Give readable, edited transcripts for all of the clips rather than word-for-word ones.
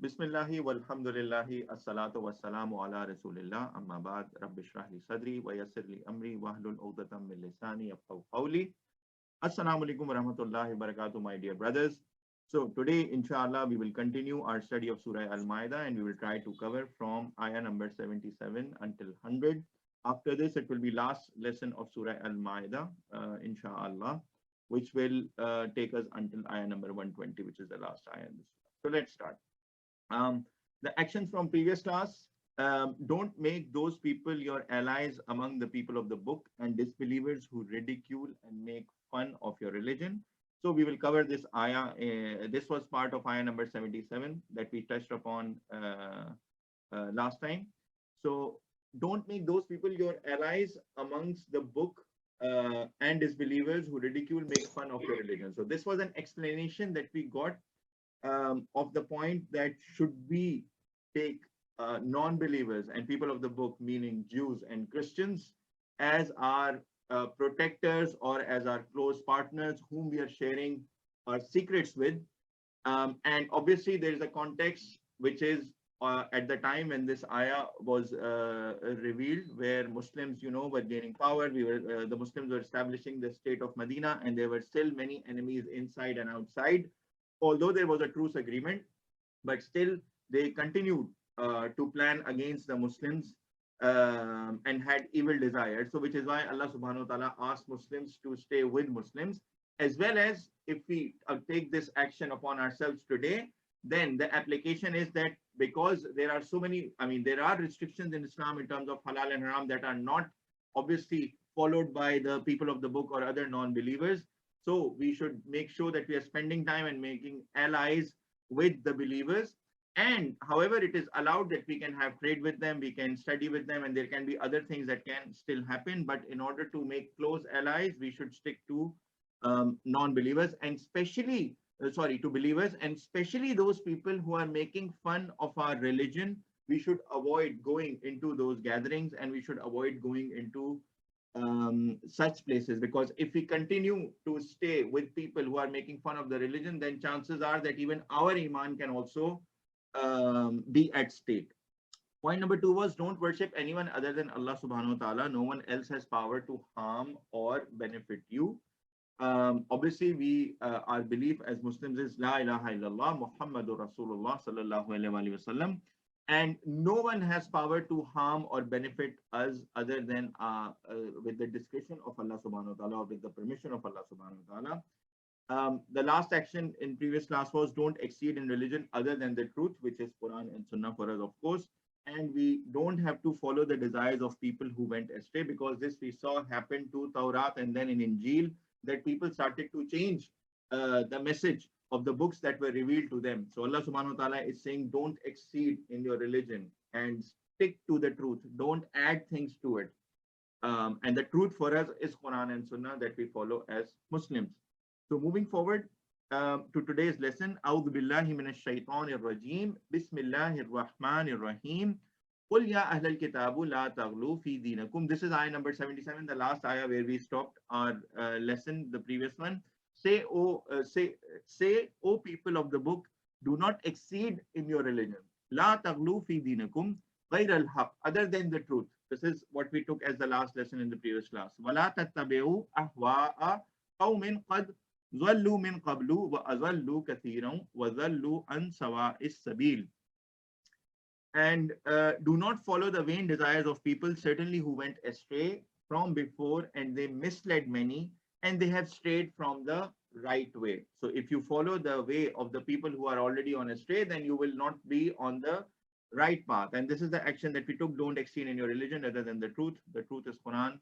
Bismillahi walhamdulillahi assalatu wassalamu ala rasulillah amma ba'd rabbi shrah li sadri wa yassir li amri wahlul 'uqdatam min lisani yafqahu qawli. Assalamu alaikum wa rahmatullahi wa barakatuh, my dear brothers. So today inshallah we will continue our study of Surah Al-Ma'idah and we will try to cover from ayah number 77 until 100. After this it will be last lesson of Surah Al-Ma'idah inshallah, which will take us until ayah number 120, which is the last ayah in this. So let's start. The actions from previous class: don't make those people your allies among the people of the book and disbelievers who ridicule and make fun of your religion. So we will cover this ayah. This was part of ayah number 77 that we touched upon last time. So don't make those people your allies amongst the book and disbelievers who ridicule, make fun of your religion. So this was an explanation that we got of the point that should we take non-believers and people of the book, meaning Jews and Christians, as our protectors or as our close partners whom we are sharing our secrets with. And obviously there is a context which is at the time when this ayah was revealed, where Muslims, were gaining power. The Muslims were establishing the state of Medina, and there were still many enemies inside and outside. Although there was a truce agreement, but still they continued to plan against the Muslims and had evil desires. So which is why Allah subhanahu wa ta'ala asked Muslims to stay with Muslims, as well as if we take this action upon ourselves today, then the application is that because there are so many, there are restrictions in Islam in terms of halal and haram that are not obviously followed by the people of the book or other non-believers. So we should make sure that we are spending time and making allies with the believers. And however, it is allowed that we can have trade with them, we can study with them, and there can be other things that can still happen. But in order to make close allies, we should stick to non-believers and especially, to believers, and especially those people who are making fun of our religion. We should avoid going into those gatherings and we should avoid going into such places, because if we continue to stay with people who are making fun of the religion, then chances are that even our iman can also be at stake. Point number 2 was don't worship anyone other than Allah subhanahu wa ta'ala. No one else has power to harm or benefit you. Obviously, our belief as Muslims is La ilaha illallah Muhammadur Rasulullah sallallahu alaihi wasallam, and no one has power to harm or benefit us other than with the discretion of Allah subhanahu wa ta'ala, or with the permission of Allah subhanahu wa ta'ala. The last action in previous class was don't exceed in religion other than the truth, which is Quran and Sunnah for us, of course. And we don't have to follow the desires of people who went astray, because this we saw happen to Tawrat and then in Injil, that people started to change the message of the books that were revealed to them. So Allah subhanahu wa ta'ala is saying, don't exceed in your religion and stick to the truth. Don't add things to it. And the truth for us is Quran and Sunnah that we follow as Muslims. So moving forward to today's lesson, A'udhu billahi minash shaitanir rajim. Bismillahir rahmanir rahim. Qul ya ahlal kitabu la taghlu fi dinakum. This is ayah number 77, the last ayah where we stopped our lesson, the previous one. Say, O people of the book, do not exceed in your religion. La taghlu fi dinakum ghayr al-haq, other than the truth. This is what we took as the last lesson in the previous class. Wala tattabi'u ahwa'a qawmin qad ظلوا من قبل وأضلوا كثيرا وضلوا عن سواء السبيل. And do not follow the vain desires of people, certainly who went astray from before, and they misled many, and they have strayed from the right way. So if you follow the way of the people who are already on astray, then you will not be on the right path. And this is the action that we took. Don't exceed in your religion other than the truth. The truth is Quran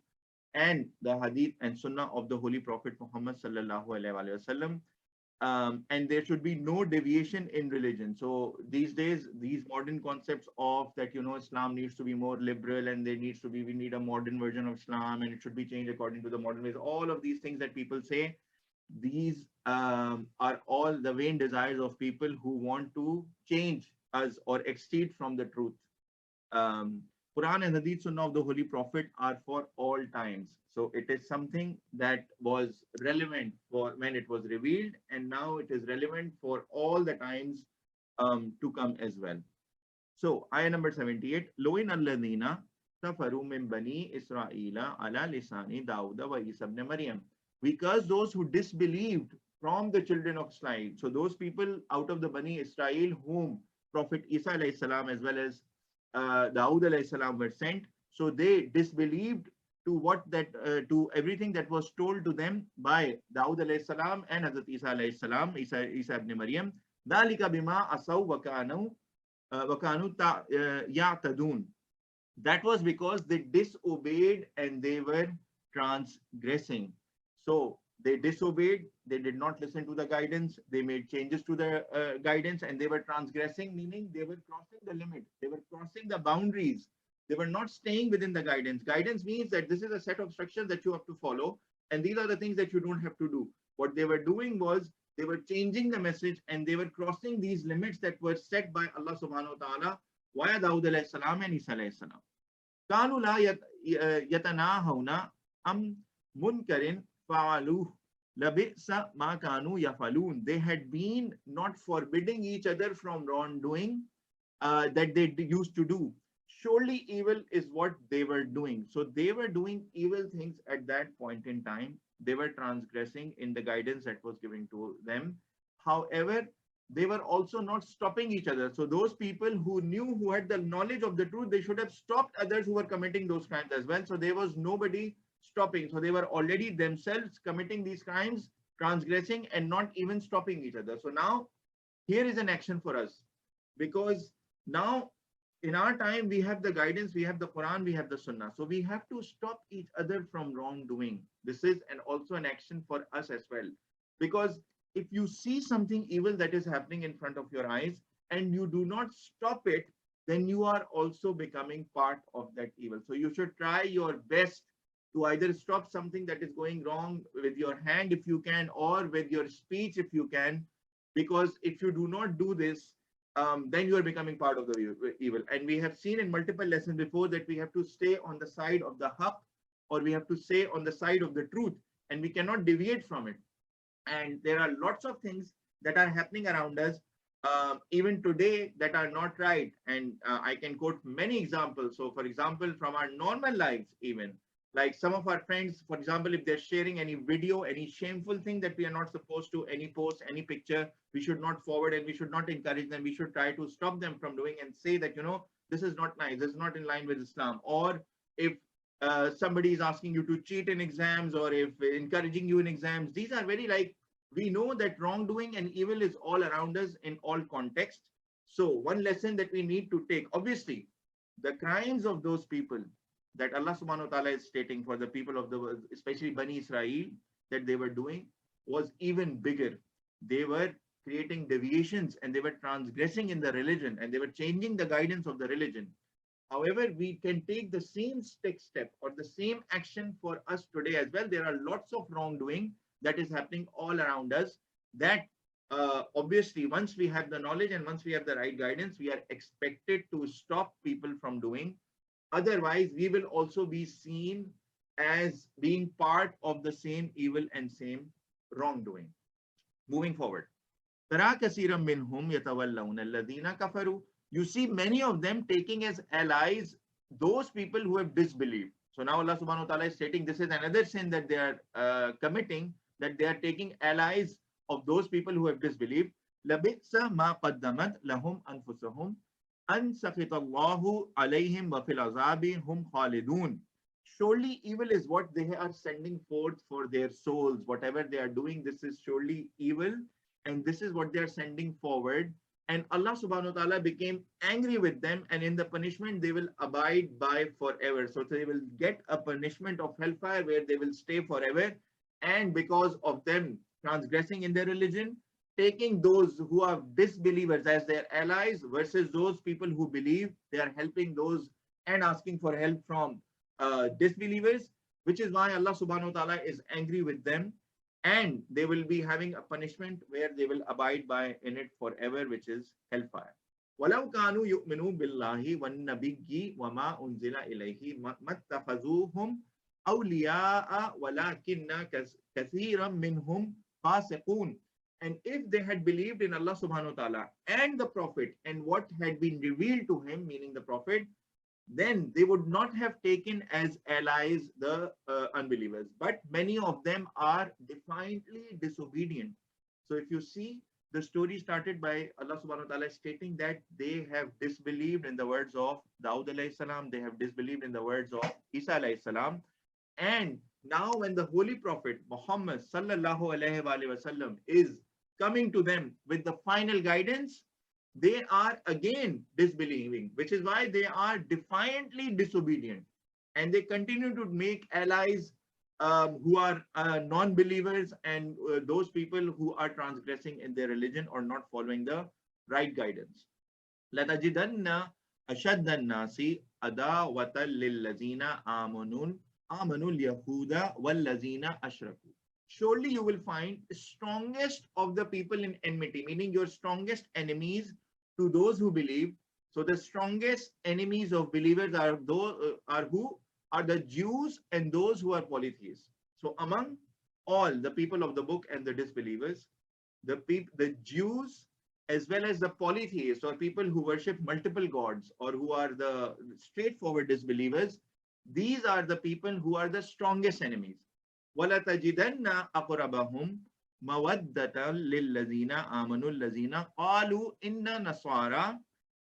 and the Hadith and Sunnah of the Holy Prophet Mohammed SAW. And there should be no deviation in religion. So these days, these modern concepts of that, Islam needs to be more liberal, and we need a modern version of Islam, and it should be changed according to the modern ways. All of these things that people say, these are all the vain desires of people who want to change us or exceed from the truth. Quran and Hadith Sunnah of the Holy Prophet are for all times. So it is something that was relevant for when it was revealed, and now it is relevant for all the times to come as well. So, ayah number 78, Loin alladhina kafaru min bani Israel ala lisani Dawood wa Issa ibn Maryam. Because those who disbelieved from the children of Israel, so those people out of the Bani Israel whom Prophet Isa alayhi salam as well as Dawood alayhi salam were sent, so they disbelieved to to everything that was told to them by Dawood alayhi salam and Hazrat Isa alayhi salam, Isa ibn Maryam. ذَلِكَ بِمَا أَصَوْا وَكَانُوا يَعْتَدُونَ. That was because they disobeyed and they were transgressing. So they disobeyed, they did not listen to the guidance, they made changes to the guidance, and they were transgressing, meaning they were crossing the limit, they were crossing the boundaries, they were not staying within the guidance. Guidance means that this is a set of instructions that you have to follow, and these are the things that you don't have to do. What they were doing was they were changing the message and they were crossing these limits that were set by Allah subhanahu wa ta'ala via Dawood alayhi salam and Isa alayhi salam. كانوا لا يتناهون عن منكر فعلوه لبئس ما كانوا يفعلون. They had been not forbidding each other from wrongdoing that they used to do. Surely evil is what they were doing. So they were doing evil things at that point in time. They were transgressing in the guidance that was given to them. However, they were also not stopping each other. So those people who knew, who had the knowledge of the truth, they should have stopped others who were committing those crimes as well. So there was nobody stopping. So they were already themselves committing these crimes, transgressing, and not even stopping each other. So now here is an action for us, because now in our time we have the guidance, we have the Quran, we have the Sunnah. So we have to stop each other from wrongdoing. This is also an action for us as well, because if you see something evil that is happening in front of your eyes and you do not stop it, then you are also becoming part of that evil. So you should try your best to either stop something that is going wrong with your hand if you can, or with your speech if you can, because if you do not do this, then you are becoming part of the evil. And we have seen in multiple lessons before that we have to stay on the side of the haqq, or we have to stay on the side of the truth, and we cannot deviate from it. And there are lots of things that are happening around us, even today, that are not right. And I can quote many examples. So for example, from our normal lives, even like some of our friends, for example, if they're sharing any video, any shameful thing that we are not supposed to, any post, any picture, we should not forward and we should not encourage them. We should try to stop them from doing and say that, this is not nice, this is not in line with Islam. Or if somebody is asking you to cheat in exams, or if encouraging you in exams, these are very, like, we know that wrongdoing and evil is all around us in all contexts. So one lesson that we need to take, obviously, the crimes of those people that Allah subhanahu wa ta'ala is stating for the people of the world, especially Bani Israel, that they were doing was even bigger. They were creating deviations and they were transgressing in the religion and they were changing the guidance of the religion. However, we can take the same step or the same action for us today as well. There are lots of wrongdoing that is happening all around us that obviously once we have the knowledge and once we have the right guidance, we are expected to stop people from doing. Otherwise, we will also be seen as being part of the same evil and same wrongdoing. Moving forward. You see many of them taking as allies those people who have disbelieved. So now Allah subhanahu wa ta'ala is stating this is another sin that they are committing, that they are taking allies of those people who have disbelieved. لَبِئْسَ مَا قَدَّمَتْ لَهُمْ أَنفُسُهُمْ أَنْ سَخِطَ اللَّهُ عَلَيْهِمْ وَفِي الْعَذَابِ هُمْ خَالِدُونَ. Surely evil is what they are sending forth for their souls. Whatever they are doing, this is surely evil, and this is what they are sending forward. And Allah subhanahu wa ta'ala became angry with them, and in the punishment they will abide by forever. So they will get a punishment of hellfire where they will stay forever. And because of them transgressing in their religion, taking those who are disbelievers as their allies versus those people who believe, they are helping those and asking for help from disbelievers, which is why Allah subhanahu wa ta'ala is angry with them. And they will be having a punishment where they will abide by in it forever, which is hellfire. وَلَوْ كَانُوا يُؤْمِنُوا بِاللَّهِ وَالنَّبِيِّ وَمَا أُنزِلَ إِلَيْهِ مَتَّخَذُوهُمْ أَوْلِيَاءَ وَلَكِنَّ كَثِيرًا مِنْهُمْ فَاسِقُونَ. And if they had believed in Allah subhanahu wa ta'ala and the Prophet and what had been revealed to him, meaning the Prophet, then they would not have taken as allies the unbelievers. But many of them are defiantly disobedient. So if you see, the story started by Allah subhanahu wa ta'ala stating that they have disbelieved in the words of Dawood alayhi salam, they have disbelieved in the words of Issa alayhi salam. And now when the Holy Prophet Muhammad SAW is coming to them with the final guidance, they are again disbelieving, which is why they are defiantly disobedient. And they continue to make allies who are non-believers and those people who are transgressing in their religion or not following the right guidance. لَتَجِدَنَّ أَشَدَّ النَّاسِ عَدَاوَةً لِلَّذِينَ آمَنُوا الْيَهُودَ وَالَّذِينَ أَشْرَكُوا. Surely you will find strongest of the people in enmity, meaning your strongest enemies to those who believe. So the strongest enemies of believers are those are who are the Jews and those who are polytheists. So among all the people of the book and the disbelievers, the Jews as well as the polytheists or people who worship multiple gods or who are the straightforward disbelievers, these are the people who are the strongest enemies. وَلَتَجِدَنَّ أَقْرَبَهُمْ مَوَدَّةً لِلَّذِينَ آمَنُوا الَّذِينَ قَالُوا إِنَّا نَصَارَى.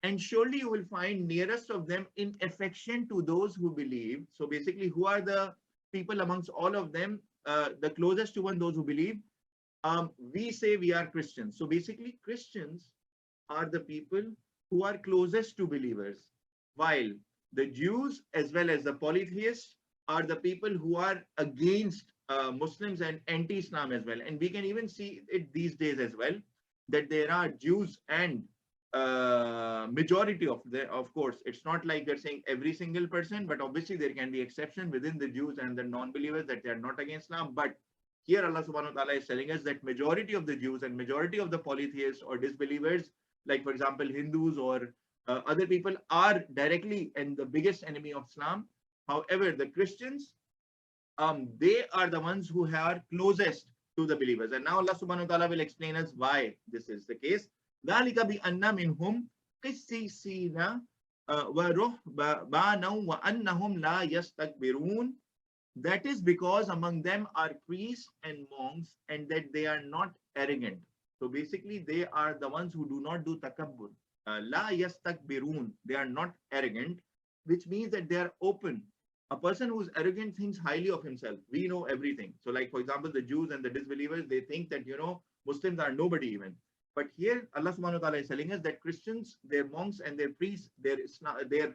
And surely you will find nearest of them in affection to those who believe. So basically, who are the people amongst all of them? The closest to one, those who believe. We say we are Christians. So basically, Christians are the people who are closest to believers, while the Jews as well as the polytheists are the people who are against Muslims and anti-Islam as well. And we can even see it these days as well, that there are Jews and majority of course, it's not like they're saying every single person, but obviously there can be exception within the Jews and the non-believers that they are not against Islam. But here Allah subhanahu wa ta'ala is telling us that majority of the Jews and majority of the polytheists or disbelievers, like for example Hindus or other people, are directly and the biggest enemy of Islam. However, the Christians, they are the ones who are closest to the believers. And now Allah subhanahu wa ta'ala will explain us why this is the case. ذَلِكَ بِأَنَّ مِنْهُمْ قِسِّيسِينَ وَرُهْبَانًا وَأَنَّهُمْ لَا يَسْتَكْبِرُونَ. That is because among them are priests and monks and that they are not arrogant. So basically, they are the ones who do not do takabbur. La yastakbirun. They are not arrogant, which means that they are open. A person who is arrogant thinks highly of himself. We know everything. So like, for example, the Jews and the disbelievers, they think that, Muslims are nobody even. But here, Allah subhanahu wa ta'ala is telling us that Christians, their monks and their priests, their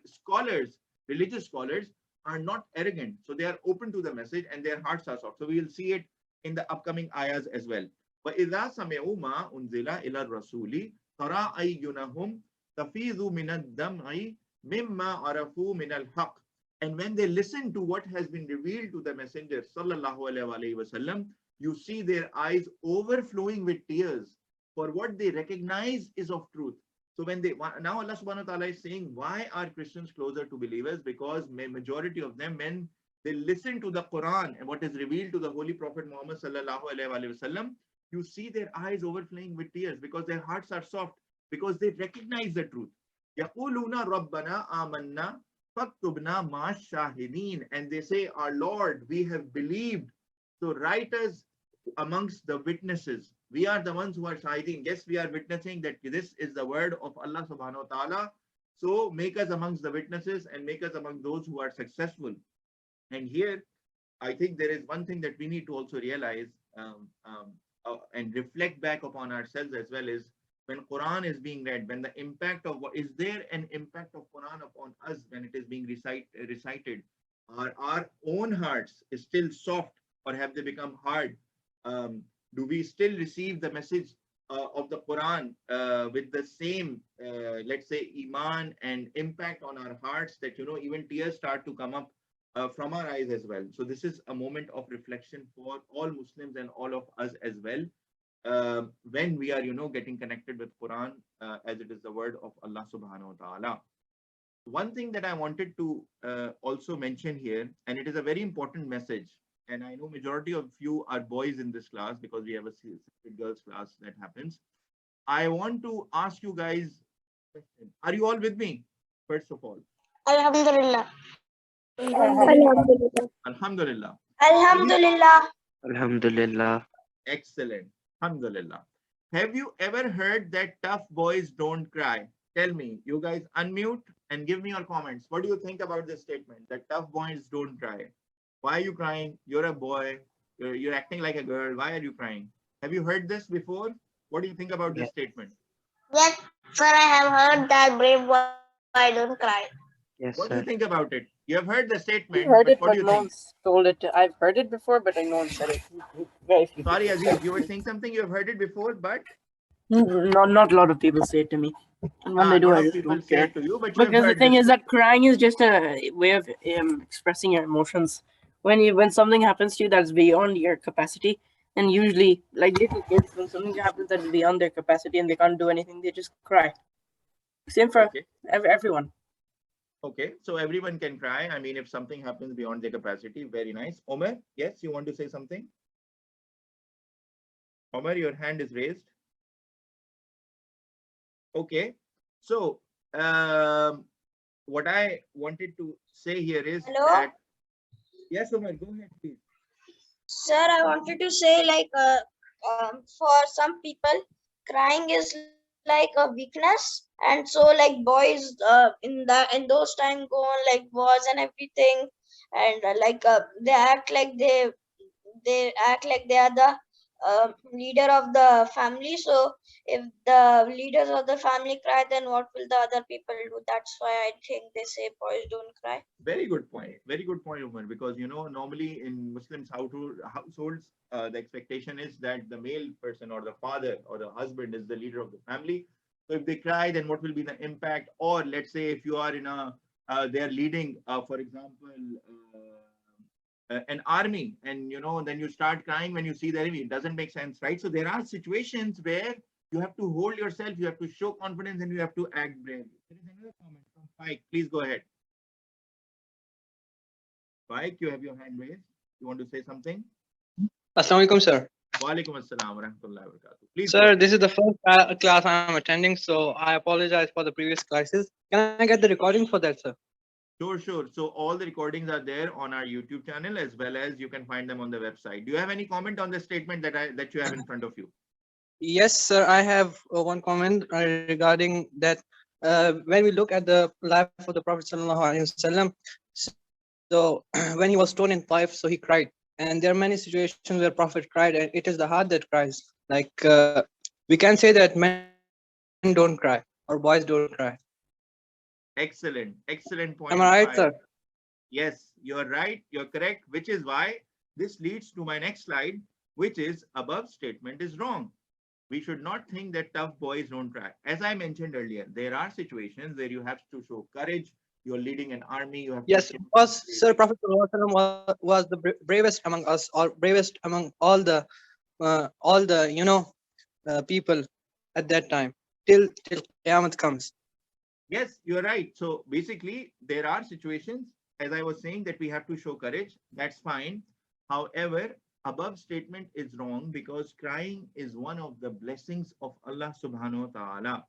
scholars, religious scholars, are not arrogant. So they are open to the message and their hearts are soft. So we will see it in the upcoming ayahs as well. وَإِذَا سَمِعُوا مَا أُنزِلَ إِلَى الرَّسُولِ تَرَى أَعْيُنَهُمْ تَفِيضُ مِنَ الدَّمْعِ مِمَّا عَرَفُوا مِنَ الْحَقِّ. And when they listen to what has been revealed to the Messenger sallallahu alaihi wasallam, you see their eyes overflowing with tears for what they recognize is of truth. So when now Allah subhanahu wa ta'ala is saying, why are Christians closer to believers? Because majority of them, when they listen to the Quran and what is revealed to the Holy Prophet Mohammed SAW, you see their eyes overflowing with tears because their hearts are soft, because they recognize the truth. يَقُولُونَ رَبَّنَا آمَنَّا فَاكْتُبْنَا مَعَ الشَّاهِدِينَ. And they say, our Lord, we have believed, so write us amongst the witnesses. We are the ones who are shahideen. Yes, we are witnessing that this is the word of Allah subhanahu wa ta'ala. So make us amongst the witnesses and make us among those who are successful. And here, I think there is one thing that we need to also realize and reflect back upon ourselves as well, is when Quran is being read, when the impact of is there an impact of Quran upon us when it is being recited? Are our own hearts is still soft or have they become hard? Do we still receive the message of the Quran with the same, let's say, iman and impact on our hearts that, even tears start to come up from our eyes as well? So this is a moment of reflection for all Muslims and all of us as well, when we are, getting connected with Quran as it is the word of Allah subhanahu wa ta'ala. One thing that I wanted to also mention here, and it is a very important message, and I know majority of you are boys in this class because we have a separate girls class that happens. I want to ask you guys a question. Are you all with me? First of all, Alhamdulillah. Alhamdulillah. Alhamdulillah. Alhamdulillah. Alhamdulillah. Excellent. Alhamdulillah. Have you ever heard that tough boys don't cry? Tell me, you guys unmute and give me your comments. What do you think about this statement that tough boys don't cry? Why are you crying? You're a boy. You're acting like a girl. Why are you crying? Have you heard this before? What do you think about this statement? Yes, sir, I have heard that brave boy don't cry. Yes, What do you sir. think about it? You have heard the I've statement, heard but it, what do but you no think? one's told it. I've heard it before, but no one said it. Very few Sorry, people. Aziz, you were saying something. You have heard it before, but Not a lot of people say it to me, and when they do, not I of just people don't say care. it to you, but you have Because the heard thing this is that statement. crying is just a way of expressing your emotions. When something happens to you that's beyond your capacity, and usually, like little kids, when something happens that's beyond their capacity and they can't do anything, they just cry. Same for Okay. everyone. Okay, so everyone can cry. I mean, if something happens beyond their capacity, very nice. Omer, yes, you want to say something? Omer, your hand is raised. Okay, so what I wanted to say here is Hello? that, yes, Omer, go ahead, please. Sir, I wanted to say for some people, crying is like a weakness, and so like boys in those times go on like wars and everything, and they act like they are the leader of the family. So if the leaders of the family cry, then what will the other people do? That's why I think they say boys don't cry. Very good point. Very good point, Umar, because normally in Muslims households, the expectation is that the male person or the father or the husband is the leader of the family. So if they cry, then what will be the impact? Or let's say if you are in they are leading, for example, an army, and then you start crying when you see the enemy. It doesn't make sense, right? So there are situations where you have to hold yourself, you have to show confidence, and you have to act bravely. There is another comment from Pike. Please go ahead. Pike, you have your hand raised. You want to say something? Assalamu alaikum, sir. Walaikum assalam wa rahmatullahi wa barakatuh. Please, Sir, this is the first class I'm attending, so I apologize for the previous classes. Can I get the recording for that, sir? Sure. So all the recordings are there on our YouTube channel, as well as you can find them on the website. Do you have any comment on the statement that you have in front of you? Yes, sir. I have one comment regarding that. When we look at the life of the Prophet ﷺ, so when he was stoned in Taif, so he cried. And there are many situations where Prophet cried, and it is the heart that cries. Like we can say that men don't cry or boys don't cry. Excellent point. Am I right, sir? Yes, you're right. You're correct, which is why this leads to my next slide, which is above statement is wrong. We should not think that tough boys don't cry. As I mentioned earlier, there are situations where you have to show courage. You're leading an army. You have yes, to because Sir Prophet was the bravest among us, or bravest among all the people at that time till Qiyamah comes. Yes, you're right. So basically, there are situations, as I was saying, that we have to show courage. That's fine. However, above statement is wrong because crying is one of the blessings of Allah subhanahu wa ta'ala.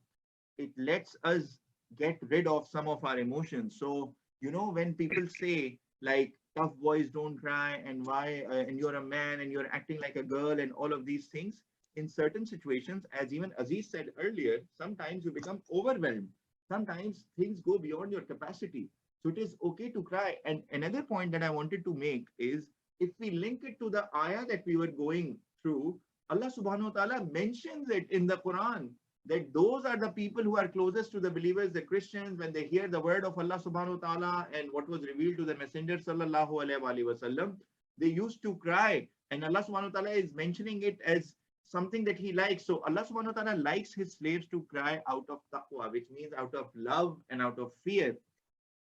It lets us get rid of some of our emotions. So, when people say like tough boys don't cry and why, and you're a man and you're acting like a girl and all of these things, in certain situations, as even Aziz said earlier, sometimes you become overwhelmed. Sometimes things go beyond your capacity. So it is okay to cry. And another point that I wanted to make is if we link it to the ayah that we were going through, Allah subhanahu wa ta'ala mentions it in the Quran that those are the people who are closest to the believers, the Christians, when they hear the word of Allah subhanahu wa ta'ala and what was revealed to the Messenger sallallahu alaihi wasallam, they used to cry. And Allah subhanahu wa ta'ala is mentioning it as something that he likes. So Allah subhanahu wa ta'ala likes his slaves to cry out of taqwa, which means out of love and out of fear.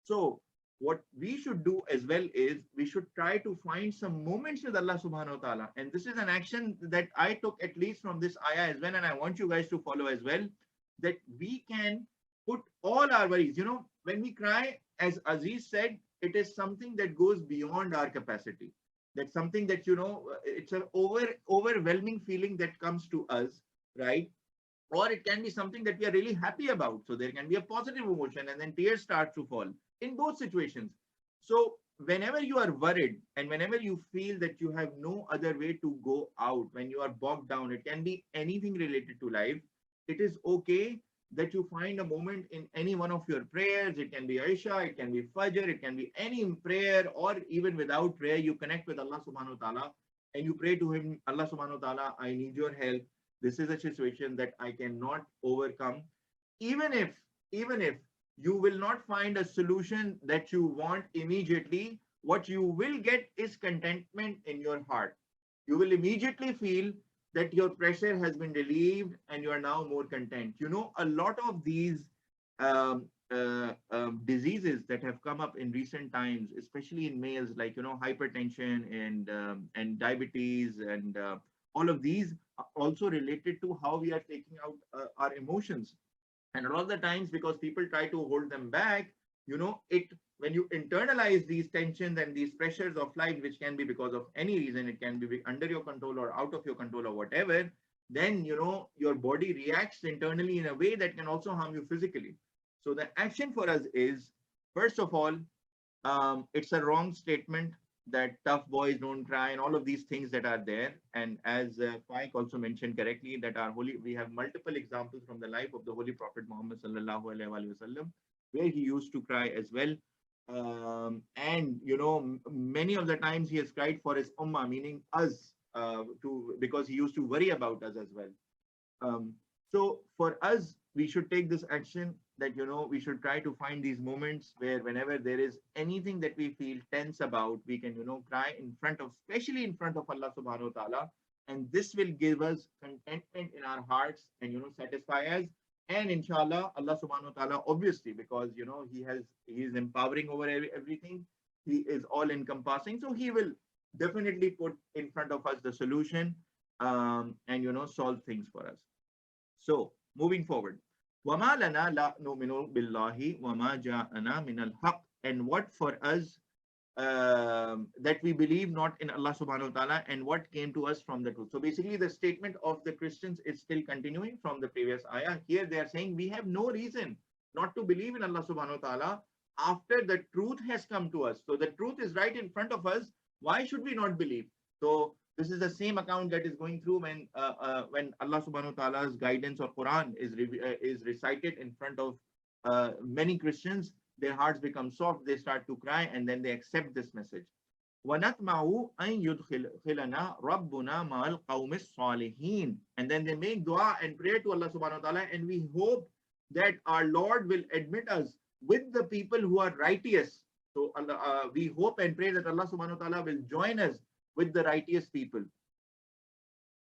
So what we should do as well is we should try to find some moments with Allah subhanahu wa ta'ala. And this is an action that I took at least from this ayah as well. And I want you guys to follow as well, that we can put all our worries, when we cry, as Aziz said, it is something that goes beyond our capacity. That's something that, it's an overwhelming feeling that comes to us, right? Or it can be something that we are really happy about. So there can be a positive emotion and then tears start to fall in both situations. So whenever you are worried and whenever you feel that you have no other way to go out, when you are bogged down, it can be anything related to life. It is okay that you find a moment in any one of your prayers. It can be Isha, it can be Fajr, it can be any prayer, or even without prayer, you connect with Allah subhanahu wa ta'ala and you pray to him, Allah subhanahu wa ta'ala, I need your help. This is a situation that I cannot overcome. Even if you will not find a solution that you want immediately, what you will get is contentment in your heart. You will immediately feel that your pressure has been relieved and you are now more content. A lot of these diseases that have come up in recent times, especially in males, like hypertension and diabetes and all of these are also related to how we are taking out our emotions. And a lot of the times, because people try to hold them back, it when you internalize these tensions and these pressures of life, which can be because of any reason, it can be under your control or out of your control or whatever, then your body reacts internally in a way that can also harm you physically. So the action for us is, first of all, it's a wrong statement that tough boys don't cry and all of these things that are there. And as Faik also mentioned correctly, that we have multiple examples from the life of the Holy Prophet Mohammed SAW, where he used to cry as well. And many of the times he has cried for his ummah, meaning us, because he used to worry about us as well. So for us, we should take this action that, we should try to find these moments where whenever there is anything that we feel tense about, we can, cry especially in front of Allah subhanahu wa ta'ala. And this will give us contentment in our hearts and, satisfy us. And inshallah, Allah subhanahu wa ta'ala, obviously, because, he is empowering over everything. He is all encompassing. So he will definitely put in front of us the solution and, solve things for us. So moving forward, وَمَا لَنَا لَا نُؤْمِنُ بِاللَّهِ وَمَا جَاءَنَا مِنَ الْحَقِّ. And what for us that we believe not in Allah subhanahu wa ta'ala and what came to us from the truth. So basically the statement of the Christians is still continuing from the previous ayah. Here they are saying we have no reason not to believe in Allah subhanahu wa ta'ala after the truth has come to us. So the truth is right in front of us. Why should we not believe? So this is the same account that is going through when Allah subhanahu wa ta'ala's guidance or Quran is recited in front of many Christians. Their hearts become soft, they start to cry, and then they accept this message. وَنَطْمَعُ أَن يُدْخِلَنَا رَبُّنَا مَعَ الْقَوْمِ الصَّالِحِينَ. And then they make dua and pray to Allah subhanahu wa ta'ala, and we hope that our Lord will admit us with the people who are righteous. So we hope and pray that Allah subhanahu wa ta'ala will join us with the righteous people.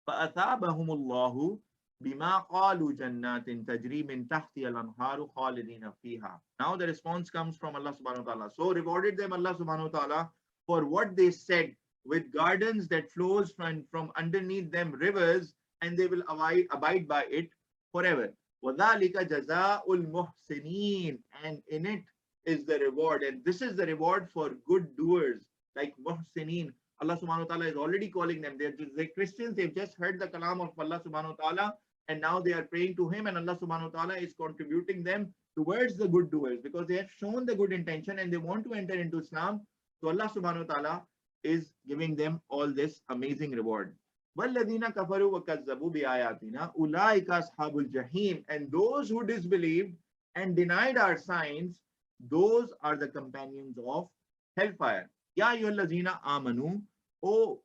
فَأَثَابَهُمُ اللَّهُ بِمَا قَالُوا جَنَّاتٍ تَجْرِي مِنْ تَحْتِهَا الْأَنْهَارُ خَالِدِينَ فِيهَا. Now the response comes from Allah subhanahu wa ta'ala. So rewarded them Allah subhanahu wa ta'ala for what they said, with gardens that flows from underneath them rivers, and they will abide by it forever. وَذَلِكَ جَزَاءُ الْمُحْسِنِينَ. And in it is the reward, and this is the reward for good doers, like muhsinin. Allah subhanahu wa ta'ala is already calling them. They're Christians, they've just heard the kalam of Allah subhanahu wa ta'ala, and now they are praying to him, and Allah subhanahu wa ta'ala is contributing them towards the good doers because they have shown the good intention and they want to enter into Islam. So Allah subhanahu wa ta'ala is giving them all this amazing reward. وَالَّذِينَ كَفَرُوا وَكَذَّبُوا بِآيَاتِنَا أُولَٰئِكَ أَصْحَابُ الْجَحِيمِ. And those who disbelieved and denied our signs, those are the companions of hellfire. Ya ayyuhallazina amanu, O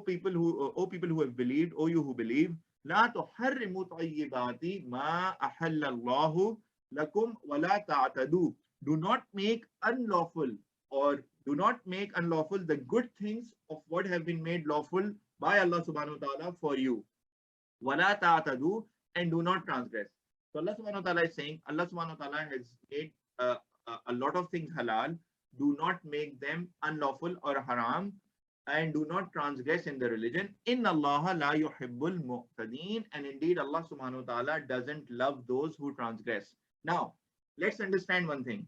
people who have believed, O you who believe, la tuharrimu tayyibati ma ahallallahu lakum wa la ta'tadu. Do not make unlawful the good things of what have been made lawful by Allah subhanahu wa ta'ala for you. Wa la ta'tadu, and do not transgress. So Allah subhanahu wa ta'ala is saying, Allah subhanahu wa ta'ala has made a lot of things halal. Do not make them unlawful or haram, and do not transgress in the religion. Inna Allah la yuhibbul mu'tadeen. And indeed Allah subhanahu wa ta'ala doesn't love those who transgress. Now, let's understand one thing.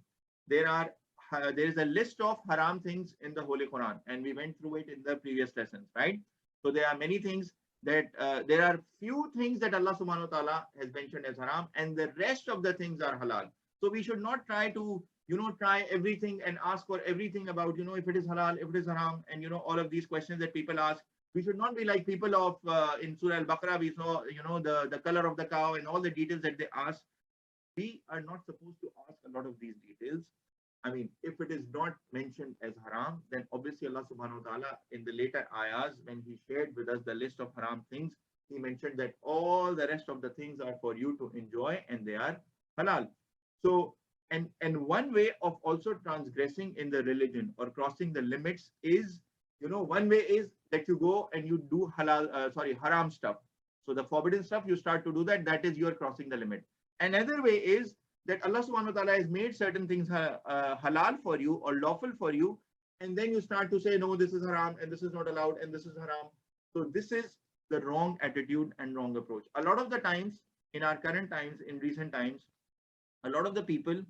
There are there is a list of haram things in the Holy Quran, and we went through it in the previous lessons, right? So there are many things that there are few things that Allah subhanahu wa ta'ala has mentioned as haram, and the rest of the things are halal. So we should not try to, try everything and ask for everything about, if it is halal, if it is haram, and, all of these questions that people ask. We should not be like people of, in Surah Al-Baqarah, we saw, the color of the cow and all the details that they ask. We are not supposed to ask a lot of these details. I mean, if it is not mentioned as haram, then obviously Allah subhanahu wa ta'ala in the later ayahs, when he shared with us the list of haram things, he mentioned that all the rest of the things are for you to enjoy and they are halal. So, and one way of also transgressing in the religion or crossing the limits is, one way is that you go and you do haram stuff. So the forbidden stuff, you start to do that, that is you are crossing the limit. Another way is that Allah subhanahu wa ta'ala has made certain things halal for you or lawful for you, and then you start to say, no, this is haram and this is not allowed and this is haram. So this is the wrong attitude and wrong approach. A lot of the times, in our current times, in recent times, a lot of the people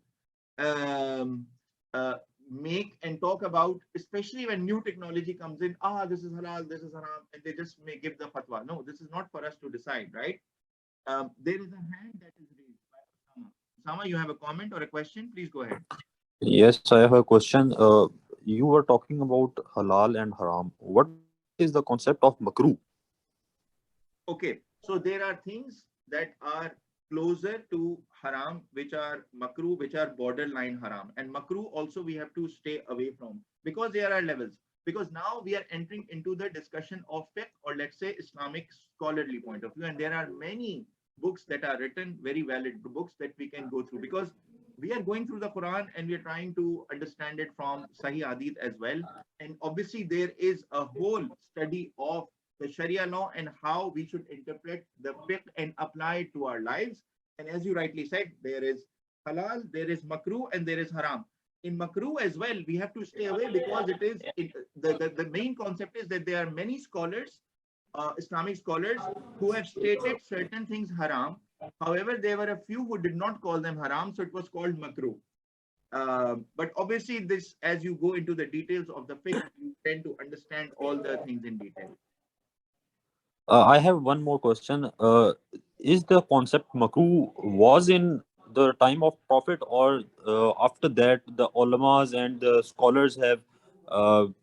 make and talk about, especially when new technology comes in, this is halal, this is haram, and they just may give the fatwa. No, this is not for us to decide, right? There is a hand that is raised by Osama. Osama, you have a comment or a question? Please go ahead. Yes, I have a question. You were talking about halal and haram. What is the concept of makruh? Okay, so there are things that are closer to haram, which are makruh, which are borderline haram. And makruh also we have to stay away from, because there are levels. Because now we are entering into the discussion of fiqh, or let's say Islamic scholarly point of view. And there are many books that are written, very valid books that we can go through, because we are going through the Quran and we are trying to understand it from Sahih Hadith as well. And obviously there is a whole study of the Sharia law and how we should interpret the fiqh and apply it to our lives. And as you rightly said, there is halal, there is makruh, and there is haram. In makruh as well, we have to stay away, because the main concept is that there are many scholars, Islamic scholars, who have stated certain things haram. However, there were a few who did not call them haram, so it was called makruh. But obviously this, as you go into the details of the fiqh, you tend to understand all the things in detail. I have one more question. Is the concept makruh was in the time of Prophet, or after that the ulamas and the scholars have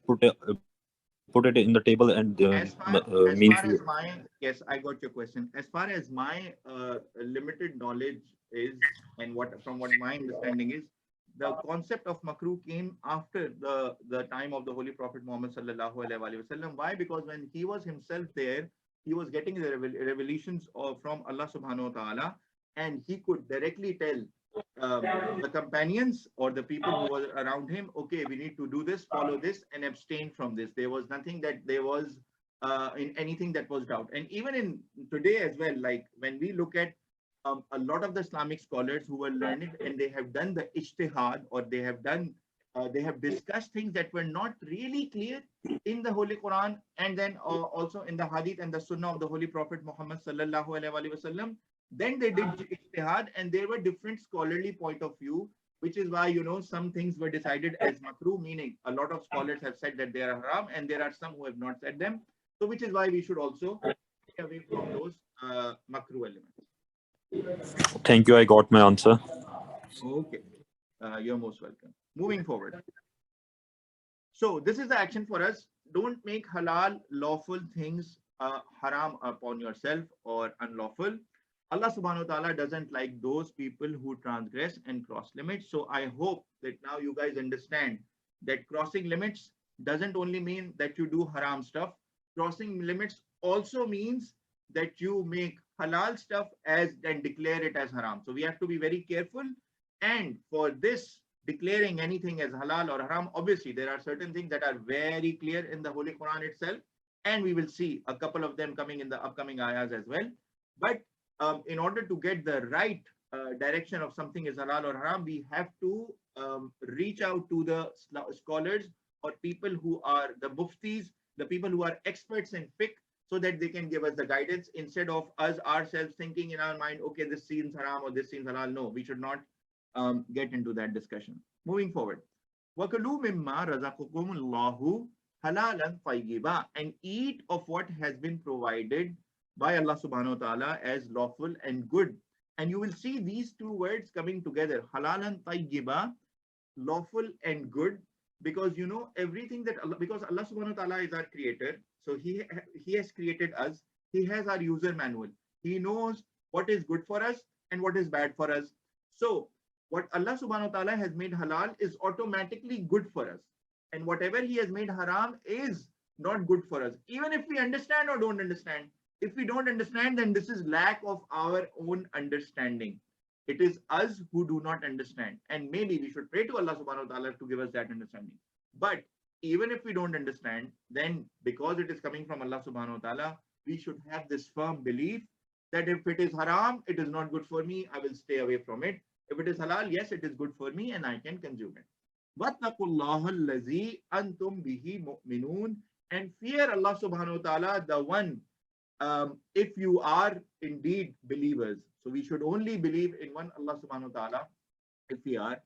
put it in the table and As far means as my, yes, I got your question. As far as my limited knowledge is, and from what my understanding is, the concept of makruh came after the time of the Holy Prophet Mohammed SAW. Why? Because when he was himself there, he was getting the revelations from Allah subhanahu wa ta'ala, and he could directly tell the companions or the people who were around him, okay, we need to do this, follow this, and abstain from this. There was nothing that there was in anything that was doubt. And even in today as well, like when we look at a lot of the Islamic scholars who were learned and they have done the ijtihad, or they have discussed things that were not really clear in the Holy Quran, and then also in the Hadith and the Sunnah of the Holy Prophet Mohammed SAW. Then they did ijtihad, and there were different scholarly point of view, which is why, some things were decided as makruh, meaning a lot of scholars have said that they are haram, and there are some who have not said them. So which is why we should also stay away from those makruh elements. Thank you, I got my answer. Okay, you're most welcome. Moving forward. So this is the action for us. Don't make halal, lawful things haram upon yourself or unlawful. Allah subhanahu wa ta'ala doesn't like those people who transgress and cross limits. So I hope that now you guys understand that crossing limits doesn't only mean that you do haram stuff. Crossing limits also means that you make halal stuff and declare it as haram. So we have to be very careful. And for this, declaring anything as halal or haram, obviously there are certain things that are very clear in the Holy Quran itself. And we will see a couple of them coming in the upcoming ayahs as well. But in order to get the right direction of something is halal or haram, we have to reach out to the scholars or people who are the muftis, the people who are experts in fiqh, so that they can give us the guidance, instead of us ourselves thinking in our mind, okay, this seems haram or this seems halal. No, we should not get into that discussion. Moving forward. وَكُلُوا مِمَّا رَزَقَكُمُ اللَّهُ حَلَالًا طَيِّبًا, and eat of what has been provided by Allah subhanahu wa ta'ala as lawful and good. And you will see these two words coming together, halalan tayyiba, lawful and good, because everything that Allah, because Allah subhanahu wa ta'ala is our creator, so he has created us, he has our user manual, he knows what is good for us and what is bad for us. So what Allah subhanahu wa ta'ala has made halal is automatically good for us, and whatever he has made haram is not good for us, even if we understand or don't understand. If we don't understand, then this is lack of our own understanding. It is us who do not understand, and maybe we should pray to Allah subhanahu wa ta'ala to give us that understanding. But even if we don't understand, then because it is coming from Allah subhanahu wa ta'ala, we should have this firm belief that if it is haram, it is not good for me, I will stay away from it. If it is halal, yes, it is good for me and I can consume it. وَاتَّقُوا اللَّهَ الَّذِي أَنْتُمْ بِهِ مُؤْمِنُونَ, and fear Allah subhanahu wa ta'ala, the one, if you are indeed believers. So we should only believe in one Allah subhanahu wa ta'ala if we are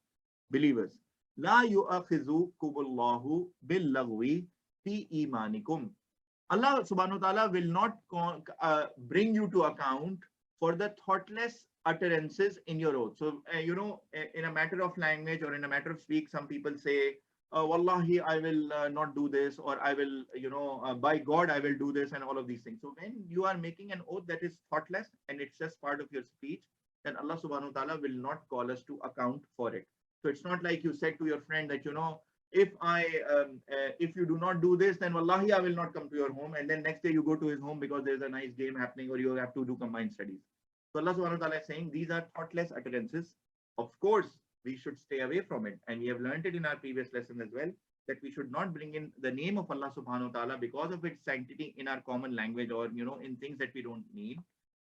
believers. لا يؤاخذكم الله باللغو في إيمانكم. Allah subhanahu wa ta'ala will not bring you to account for the thoughtless utterances in your oath. So, in a matter of language or in a matter of speak, some people say, Wallahi, I will not do this, or I will, by God, I will do this, and all of these things. So when you are making an oath that is thoughtless and it's just part of your speech, then Allah subhanahu wa ta'ala will not call us to account for it. So it's not like you said to your friend that, if you do not do this, then Wallahi, I will not come to your home. And then next day you go to his home because there's a nice game happening, or you have to do combined studies. So Allah subhanahu wa ta'ala is saying these are thoughtless utterances. Of course, we should stay away from it. And we have learned it in our previous lesson as well, that we should not bring in the name of Allah subhanahu wa ta'ala because of its sanctity in our common language, or, in things that we don't need.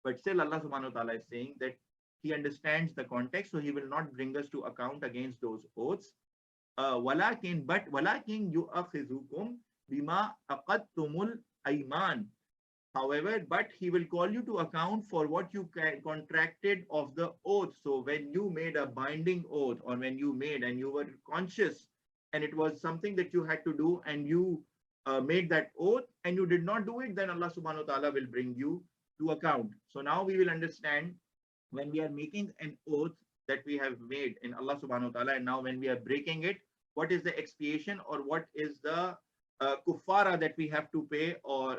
But still Allah subhanahu wa ta'ala is saying that he understands the context, so he will not bring us to account against those oaths. وَلَكِنْ يُؤَخِذُكُمْ بِمَا أَقَدْتُمُ الْأَيْمَانِ. However, but he will call you to account for what you contracted of the oath. So when you made a binding oath, or when you made and you were conscious and it was something that you had to do, and you made that oath and you did not do it, then Allah subhanahu wa ta'ala will bring you to account. So now we will understand, when we are making an oath that we have made in Allah subhanahu wa ta'ala, and now when we are breaking it, what is the expiation, or what is the kuffara that we have to pay, or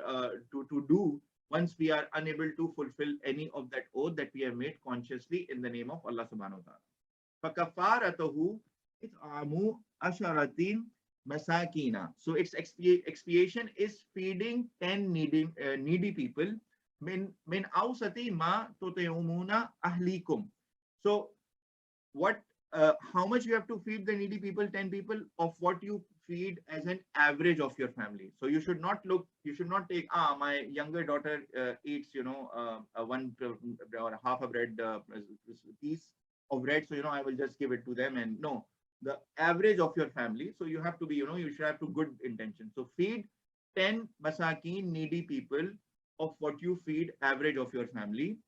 to do once we are unable to fulfill any of that oath that we have made consciously in the name of Allah subhanahu wa ta'ala. فَكَفَّارَتُهُ إِطْعَامُ عَشَرَةٍ مَسَاكِينَ. So its expiation is feeding 10 needy people. Min awsati ma tut'imuna ahlikum. So how much you have to feed the needy people? 10 people of what you feed as an average of your family. So you should not take, my younger daughter eats, one or half a bread piece of bread, so I will just give it to them. And no, the average of your family. So you have to be, you should have to good intention. So feed 10 masakin, needy people, of what you feed average of your family.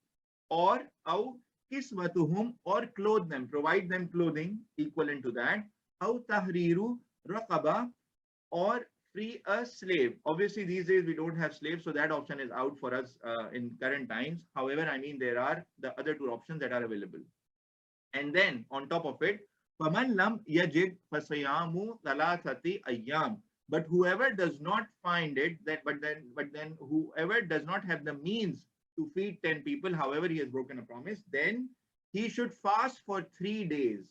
Or au kiswatuhum, or clothe them, provide them clothing equivalent to that. Au tahriru raqaba, or free a slave. Obviously these days we don't have slaves, so that option is out for us in current times. However, there are the other two options that are available. And then on top of it, faman lam yajid fasayamu thalathati ayyam. But whoever does not find it, but then whoever does not have the means to feed 10 people, however he has broken a promise, then he should fast for 3 days,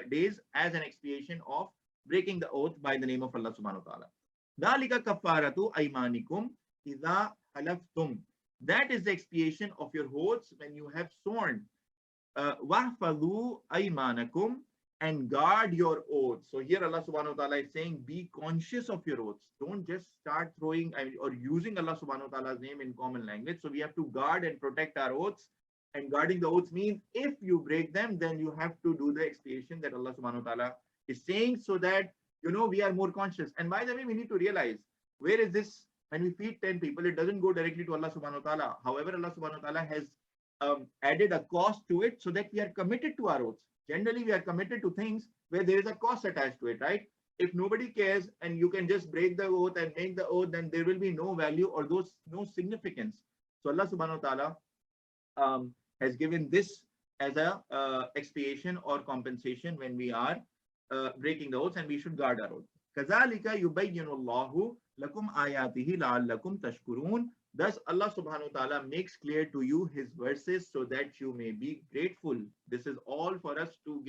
days as an expiation of breaking the oath by the name of Allah subhanahu wa ta'ala. ذَلِكَ كَفَّارَةُ أَيْمَانِكُمْ إِذَا حَلَفْتُمْ. That is the expiation of your oaths when you have sworn. وَاحْفَظُوا أَيْمَانَكُمْ, and guard your oaths. So here Allah subhanahu wa ta'ala is saying, be conscious of your oaths. Don't just start throwing or using Allah subhanahu wa ta'ala's name in common language. So we have to guard and protect our oaths. And guarding the oaths means if you break them, then you have to do the expiation that Allah subhanahu wa ta'ala is saying, so that we are more conscious. And by the way, we need to realize, where is this? When we feed 10 people, it doesn't go directly to Allah subhanahu wa ta'ala. However, Allah subhanahu wa ta'ala has added a cost to it, so that we are committed to our oaths. Generally, we are committed to things where there is a cost attached to it, right? If nobody cares and you can just break the oath and make the oath, then there will be no value or those no significance. So Allah subhanahu wa ta'ala has given this as a expiation or compensation when we are breaking the oaths, and we should guard our oath. كَذَلِكَ يُبَيِّنُ اللَّهُ لَكُمْ آيَاتِهِ لَعَلَّكُمْ تَشْكُرُونَ. Thus, Allah subhanahu wa ta'ala makes clear to you his verses so that you may be grateful. This is all for us to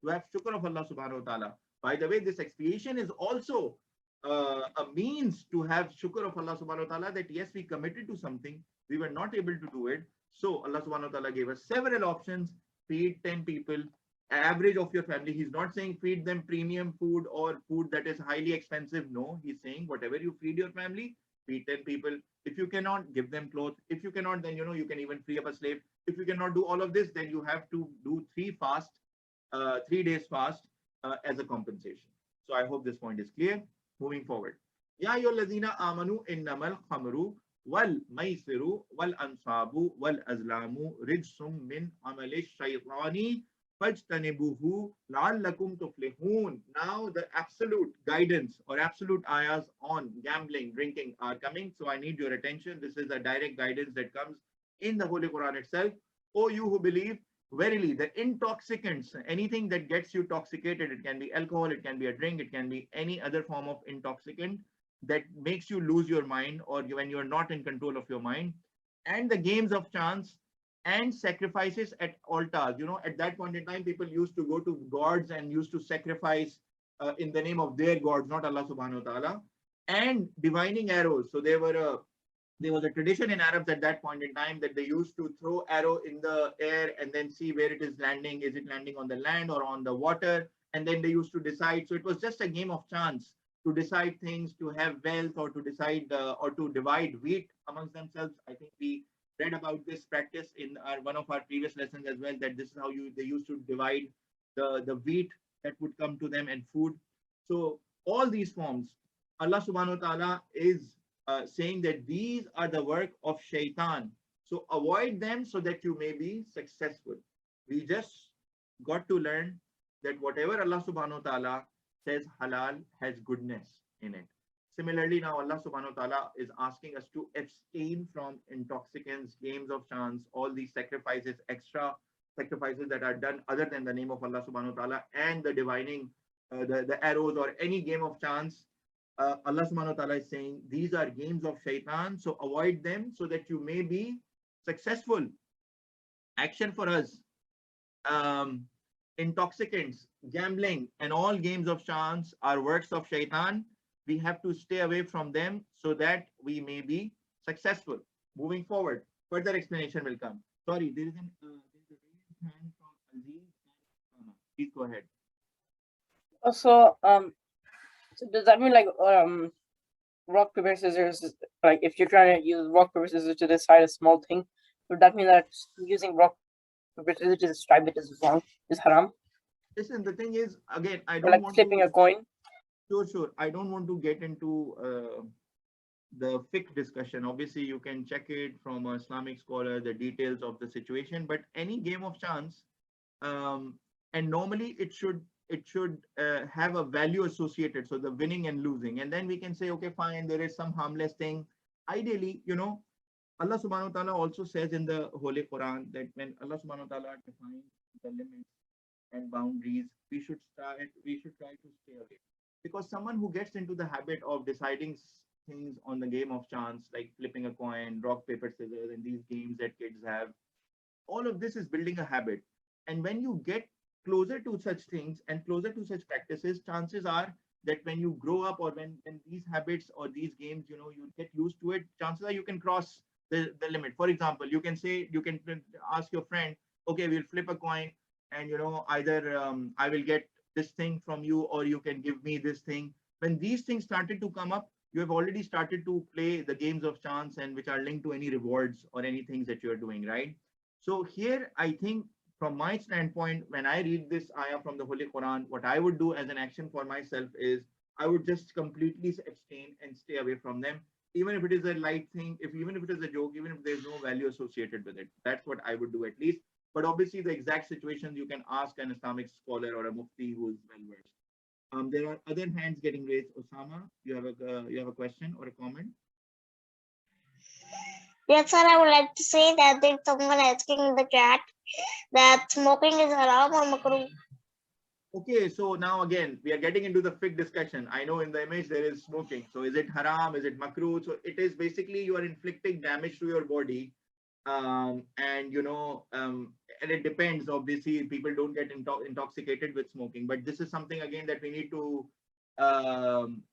have shukr of Allah subhanahu wa ta'ala. By the way, this expiation is also a means to have shukr of Allah subhanahu wa ta'ala that yes, we committed to something, we were not able to do it. So Allah subhanahu wa ta'ala gave us several options. Feed 10 people, average of your family. He's not saying feed them premium food or food that is highly expensive. No, he's saying whatever you feed your family, feed 10 people. If you cannot, give them clothes. If you cannot, then you can even free up a slave. If you cannot do all of this, then you have to do 3 days fast as a compensation. So I hope this point is clear. Moving forward. Ya ayyuhallazina amanu innamal khamru wal maisiru wal ansabu wal azlamu rijsum min amali shaytani fajtanibuhu la'allakum tuflihun. Now the absolute guidance or absolute ayahs on gambling, drinking are coming. So I need your attention. This is a direct guidance that comes in the Holy Quran itself. O you who believe, verily the intoxicants, anything that gets you intoxicated, it can be alcohol, it can be a drink, it can be any other form of intoxicant that makes you lose your mind or when you're not in control of your mind, and the games of chance and sacrifices at altars. At that point in time, people used to go to gods and used to sacrifice in the name of their gods, not Allah subhanahu wa ta'ala, and divining arrows. So there was a tradition in Arabs at that point in time that they used to throw arrow in the air and then see where it is landing. Is it landing on the land or on the water? And then they used to decide. So it was just a game of chance to decide things, to have wealth, or to decide or to divide wheat amongst themselves. I think we read about this practice in one of our previous lessons as well, that this is how they used to divide the wheat that would come to them and food. So all these forms, Allah subhanahu wa ta'ala is saying that these are the work of shaitan. So avoid them so that you may be successful. We just got to learn that whatever Allah subhanahu wa ta'ala says halal has goodness in it. Similarly, now Allah subhanahu wa ta'ala is asking us to abstain from intoxicants, games of chance, all these sacrifices, extra sacrifices that are done other than the name of Allah subhanahu wa ta'ala, and the divining, the arrows or any game of chance. Allah subhanahu wa ta'ala is saying these are games of shaitan, so avoid them so that you may be successful. Action for us. Intoxicants, gambling, and all games of chance are works of shaitan. We have to stay away from them so that we may be successful. Moving forward, further explanation will come. Sorry, there is a raised hand from Aziz and Sana. Please go ahead. So does that mean like rock paper scissors? Like if you're trying to use rock paper scissors to decide a small thing, would that mean that using rock paper scissors to describe it is wrong, is haram? Listen, the thing is, again, I Or don't like want flipping to. a coin? Sure. I don't want to get into the fiqh discussion. Obviously, you can check it from an Islamic scholar, the details of the situation. But any game of chance, and normally it should have a value associated. So the winning and losing, and then we can say, okay, fine, there is some harmless thing. Ideally, Allah subhanahu wa ta'ala also says in the Holy Quran that when Allah subhanahu wa ta'ala defines the limits and boundaries, we should try to stay away. Because someone who gets into the habit of deciding things on the game of chance, like flipping a coin, rock, paper, scissors, and these games that kids have, all of this is building a habit. And when you get closer to such things and closer to such practices, chances are that when you grow up or when these habits or these games, you get used to it, chances are you can cross the limit. For example, you can ask your friend, okay, we'll flip a coin and, either I will get this thing from you or you can give me this thing. When these things started to come up, you have already started to play the games of chance and which are linked to any rewards or any things that you're doing, right? So here, I think from my standpoint, when I read this ayah from the Holy Quran, what I would do as an action for myself is I would just completely abstain and stay away from them, even if it is a light thing, even if it is a joke, even if there's no value associated with it. That's what I would do at least. But obviously, the exact situations you can ask an Islamic scholar or a mufti who is well versed. There are other hands getting raised. Osama, you have a question or a comment? Yes, sir. I would like to say that there's someone asking in the chat that smoking is haram or makruh. Okay, so now again, we are getting into the fiqh discussion. I know in the image there is smoking. So is it haram? Is it makruh? So it is basically you are inflicting damage to your body. And it depends. Obviously, people don't get intoxicated with smoking. But this is something again that we need to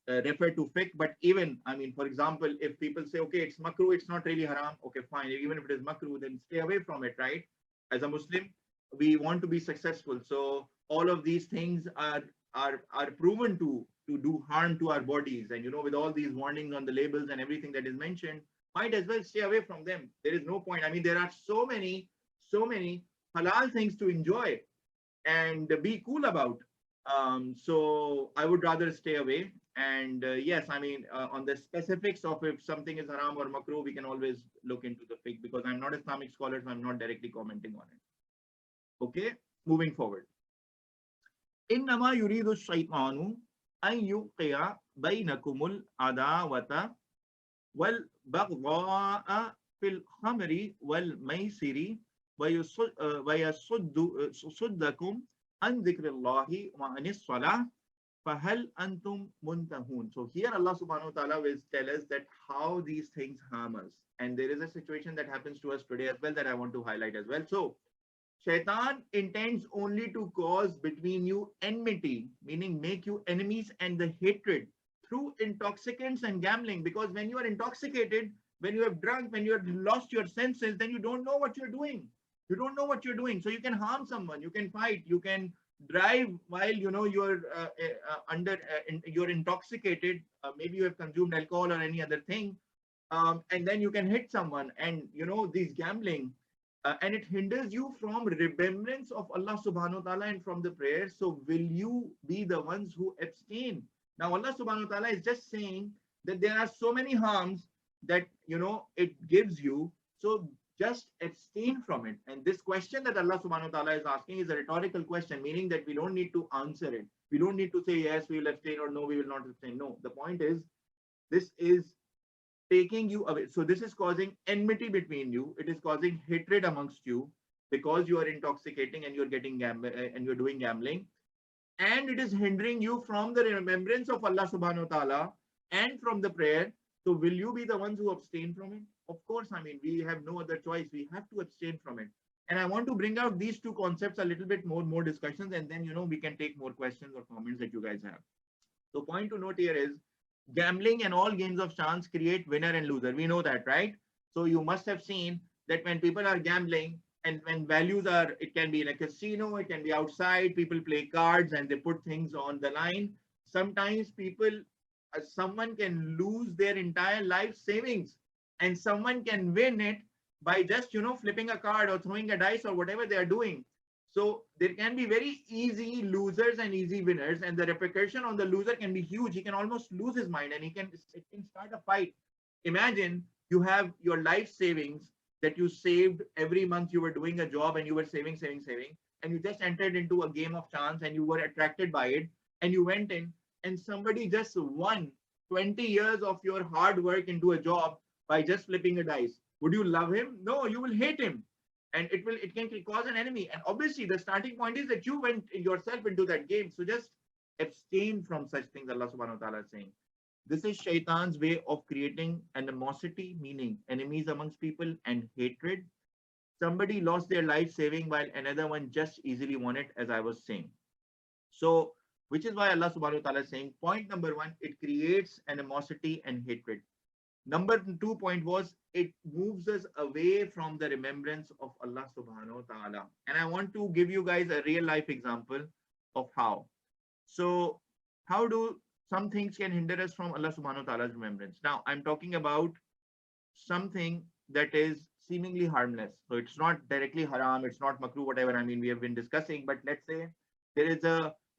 refer to fiqh. But even, I mean, for example, if people say, okay, it's makruh, it's not really haram. Okay, fine. Even if it is makruh, then stay away from it, right? As a Muslim, we want to be successful. So all of these things are proven to do harm to our bodies. And with all these warnings on the labels and everything that is mentioned, might as well stay away from them. There is no point. I mean, there are so many halal things to enjoy and be cool about. So I would rather stay away. And yes, I mean, on the specifics of if something is haram or makruh, we can always look into the fiqh, because I'm not Islamic scholar, so I'm not directly commenting on it. Okay, moving forward. إنما يريد الشيطان أن يوقع بينكم العداوة والبغضاء في الخمر والميسر ويصدكم عن ذكر الله وعن الصلاة فهل أنتم منتهون. So here Allah subhanahu wa ta'ala will tell us that how these things harm us. And there is a situation that happens to us today as well that I want to highlight as well. So Shaitan intends only to cause between you enmity, meaning make you enemies, and the hatred through intoxicants and gambling. Because when you are intoxicated, when you have drunk, when you have lost your senses, then you don't know what you're doing. You don't know what you're doing. So you can harm someone, you can fight, you can drive while you're you're intoxicated. Maybe you have consumed alcohol or any other thing, and then you can hit someone. And these gambling. And it hinders you from remembrance of Allah subhanahu wa ta'ala and from the prayers. So will you be the ones who abstain? Now Allah subhanahu wa ta'ala is just saying that there are so many harms that it gives you. So just abstain from it. And this question that Allah subhanahu wa ta'ala is asking is a rhetorical question, meaning that we don't need to answer it. We don't need to say yes, we will abstain, or no, we will not abstain. No, the point is, this is taking you away. So this is causing enmity between you. It is causing hatred amongst you because you are intoxicating and you're getting and you're doing gambling. And it is hindering you from the remembrance of Allah subhanahu wa ta'ala and from the prayer. So will you be the ones who abstain from it? Of course, I mean, we have no other choice. We have to abstain from it. And I want to bring out these two concepts a little bit more discussions, and then we can take more questions or comments that you guys have. So point to note here is, gambling and all games of chance create winner and loser. We know that, right? So you must have seen that when people are gambling and when values are, it can be in a casino, it can be outside, people play cards and they put things on the line. Sometimes someone can lose their entire life savings and someone can win it by just, flipping a card or throwing a dice or whatever they are doing. So there can be very easy losers and easy winners, and the repercussion on the loser can be huge. He can almost lose his mind and it can start a fight. Imagine you have your life savings that you saved every month. You were doing a job and you were saving, and you just entered into a game of chance and you were attracted by it and you went in, and somebody just won 20 years of your hard work into a job by just flipping a dice. Would you love him? No, you will hate him. And it can cause an enemy. And obviously the starting point is that you went yourself into that game. So just abstain from such things, Allah subhanahu wa ta'ala is saying. This is Shaitan's way of creating animosity, meaning enemies amongst people, and hatred. Somebody lost their life saving while another one just easily won it, as I was saying. So, which is why Allah subhanahu wa ta'ala is saying, point number one, it creates animosity and hatred. Number 2 point was, it moves us away from the remembrance of Allah subhanahu wa ta'ala. And I want to give you guys a real life example of how. So how do some things can hinder us from Allah subhanahu wa ta'ala's remembrance? Now I'm talking about something that is seemingly harmless. So it's not directly haram, it's not makruh, whatever. I mean, we have been discussing, but let's say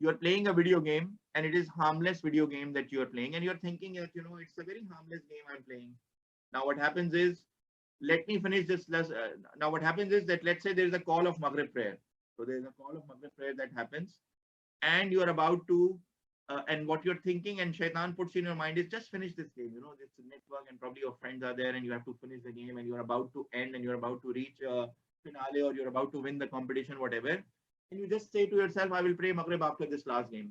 you're playing a video game and it is harmless video game that you're playing, and you're thinking that, it's a very harmless game I'm playing. Now what happens is, let me finish this. Now what happens is that, let's say there is a call of Maghrib prayer. So there is a call of Maghrib prayer that happens, and you are about to, and what you're thinking and shaitan puts in your mind is just finish this game. You know, it's a network and probably your friends are there and you have to finish the game and you're about to end and you're about to reach a finale or you're about to win the competition, whatever. And you just say to yourself, I will pray Maghrib after this last game.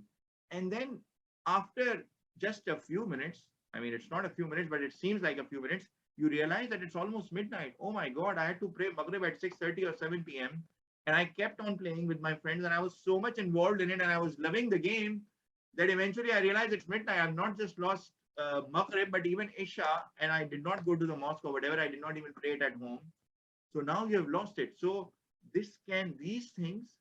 And then after just a few minutes, I mean, it's not a few minutes, but it seems like a few minutes, you realize that it's almost midnight. Oh my God, I had to pray Maghrib at 6:30 or 7 p.m. And I kept on playing with my friends and I was so much involved in it and I was loving the game that eventually I realized it's midnight. I've not just lost Maghrib, but even Isha, and I did not go to the mosque or whatever. I did not even pray it at home. So now you have lost it. So these things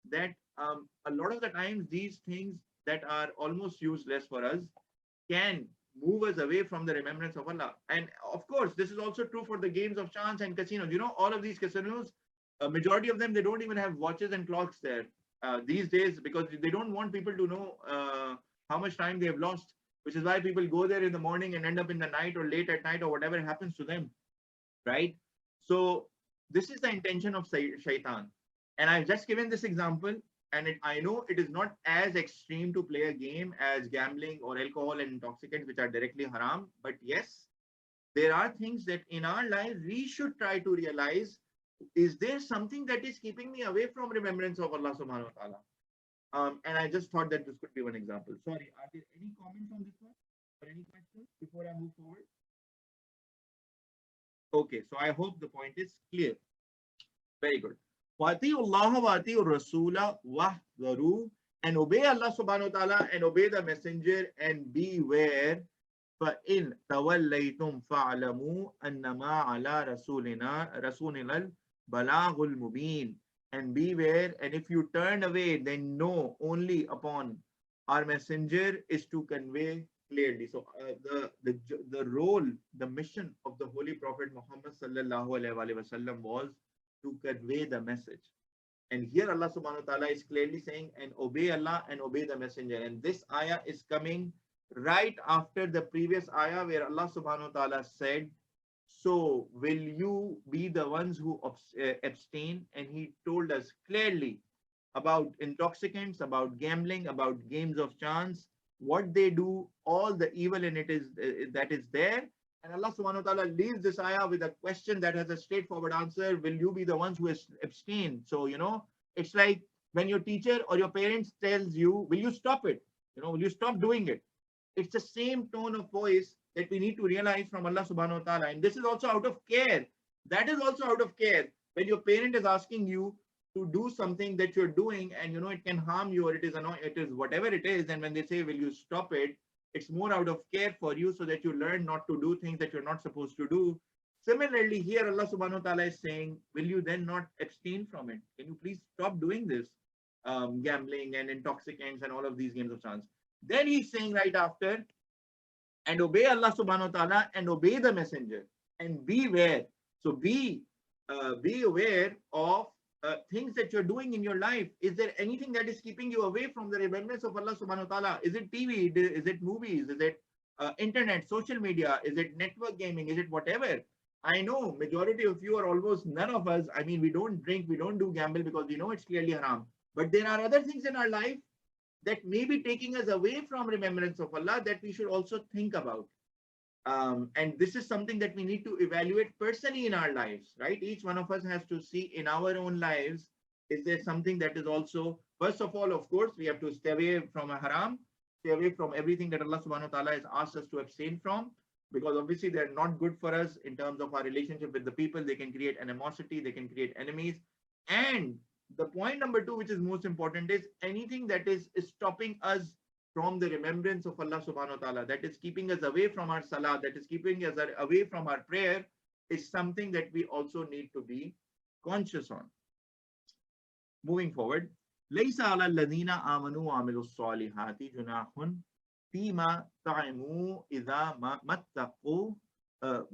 that a lot of the times, these things that are almost useless for us can move us away from the remembrance of Allah. And of course, this is also true for the games of chance and casinos. You know, all of these casinos, a majority of them, they don't even have watches and clocks there these days because they don't want people to know how much time they have lost, which is why people go there in the morning and end up in the night or late at night or whatever happens to them, right? So this is the intention of shaitan. And I've just given this example, and I know it is not as extreme to play a game as gambling or alcohol and intoxicants, which are directly haram. But yes, there are things that in our life we should try to realize, is there something that is keeping me away from remembrance of Allah subhanahu wa ta'ala? And I just thought that this could be one example. Sorry, are there any comments on this one or any questions before I move forward? Okay, so I hope the point is clear. Very good. Wati'ullaha wa ati'ur rasula wahdharu, and obey Allah subhanahu wa ta'ala and obey the messenger and beware. فَإِن تَوَلَّيْتُمْ فَاعْلَمُوا أَنَّمَا عَلَى رَسُولِنَا الْبَلَاغُ الْمُبِينُ. And beware, and if you turn away, then know only upon our messenger is to convey clearly. So the role, the mission of the Holy Prophet Mohammed SAW was to convey the message. And here Allah subhanahu wa ta'ala is clearly saying, and obey Allah and obey the messenger. And this ayah is coming right after the previous ayah where Allah subhanahu wa ta'ala said, so will you be the ones who abstain? And he told us clearly about intoxicants, about gambling, about games of chance, what they do, all the evil in it is that is there. And Allah subhanahu wa ta'ala leaves this ayah with a question that has a straightforward answer. Will you be the ones who abstain? So, you know, it's like when your teacher or your parents tells you, will you stop it? You know, will you stop doing it? It's the same tone of voice that we need to realize from Allah subhanahu wa ta'ala. And this is also out of care. That is also out of care. When your parent is asking you to do something that you're doing and you know it can harm you or it is whatever it is, and when they say, will you stop it? It's more out of care for you so that you learn not to do things that you're not supposed to do. Similarly, here Allah subhanahu wa ta'ala is saying, will you then not abstain from it? Can you please stop doing this? Gambling and intoxicants and all of these games of chance. Then he's saying right after, and obey Allah subhanahu wa ta'ala and obey the messenger and beware. So be aware of things that you're doing in your life. Is there anything that is keeping you away from the remembrance of Allah subhanahu wa ta'ala? Is it TV? Is it movies? Is it internet, social media? Is it network gaming? Is it whatever? I know majority of you, or almost none of us, I mean, we don't drink, we don't do gamble because we know it's clearly haram. But there are other things in our life that may be taking us away from remembrance of Allah that we should also think about. And this is something that we need to evaluate personally in our lives, right? Each one of us has to see in our own lives, is there something that is also, first of all, of course, we have to stay away from a haram, stay away from everything that Allah subhanahu wa ta'ala has asked us to abstain from, because obviously they're not good for us in terms of our relationship with the people. They can create animosity, they can create enemies. And the point number 2, which is most important, is anything that is stopping us from the remembrance of Allah subhanahu wa ta'ala, that is keeping us away from our salah, that is keeping us away from our prayer, is something that we also need to be conscious on. Moving forward, لَيْسَ عَلَى الَّذِينَ آمَنُوا وَعَمِلُوا الصَّالِحَاتِ جُنَاحٌ فِيمَا طَعِمُوا إِذَا مَا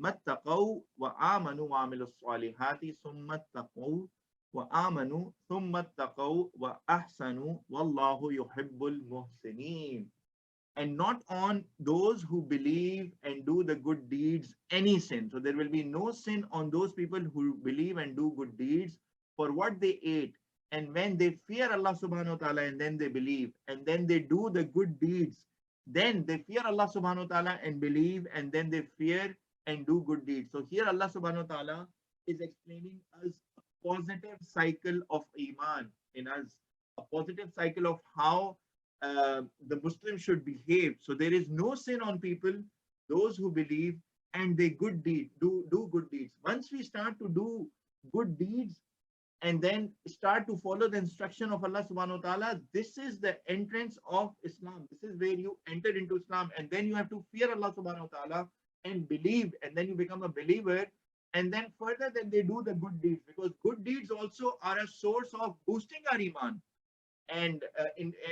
اتَّقَوْا وَآمَنُوا وَعَمِلُوا الصَّالِحَاتِ ثُمَّ اتَّقَوْا وآمنوا ثم اتقوا وأحسنوا والله يحب المحسنين. and not on those who believe and do the good deeds any sin. So there will be no sin on those people who believe and do good deeds for what they ate. And when they fear Allah subhanahu wa ta'ala and then they believe and then they do the good deeds, then they fear Allah subhanahu wa ta'ala and believe and then they fear and do good deeds. So here Allah subhanahu wa ta'ala is explaining us a positive cycle of iman in us, a positive cycle of how the Muslim should behave. So there is no sin on people, those who believe and they do good deeds. Once we start to do good deeds and then start to follow the instruction of Allah subhanahu wa ta'ala, this is the entrance of Islam. This is where you enter into Islam, and then you have to fear Allah subhanahu wa ta'ala and believe, and then you become a believer. And then further, then they do the good deeds, because good deeds also are a source of boosting our iman and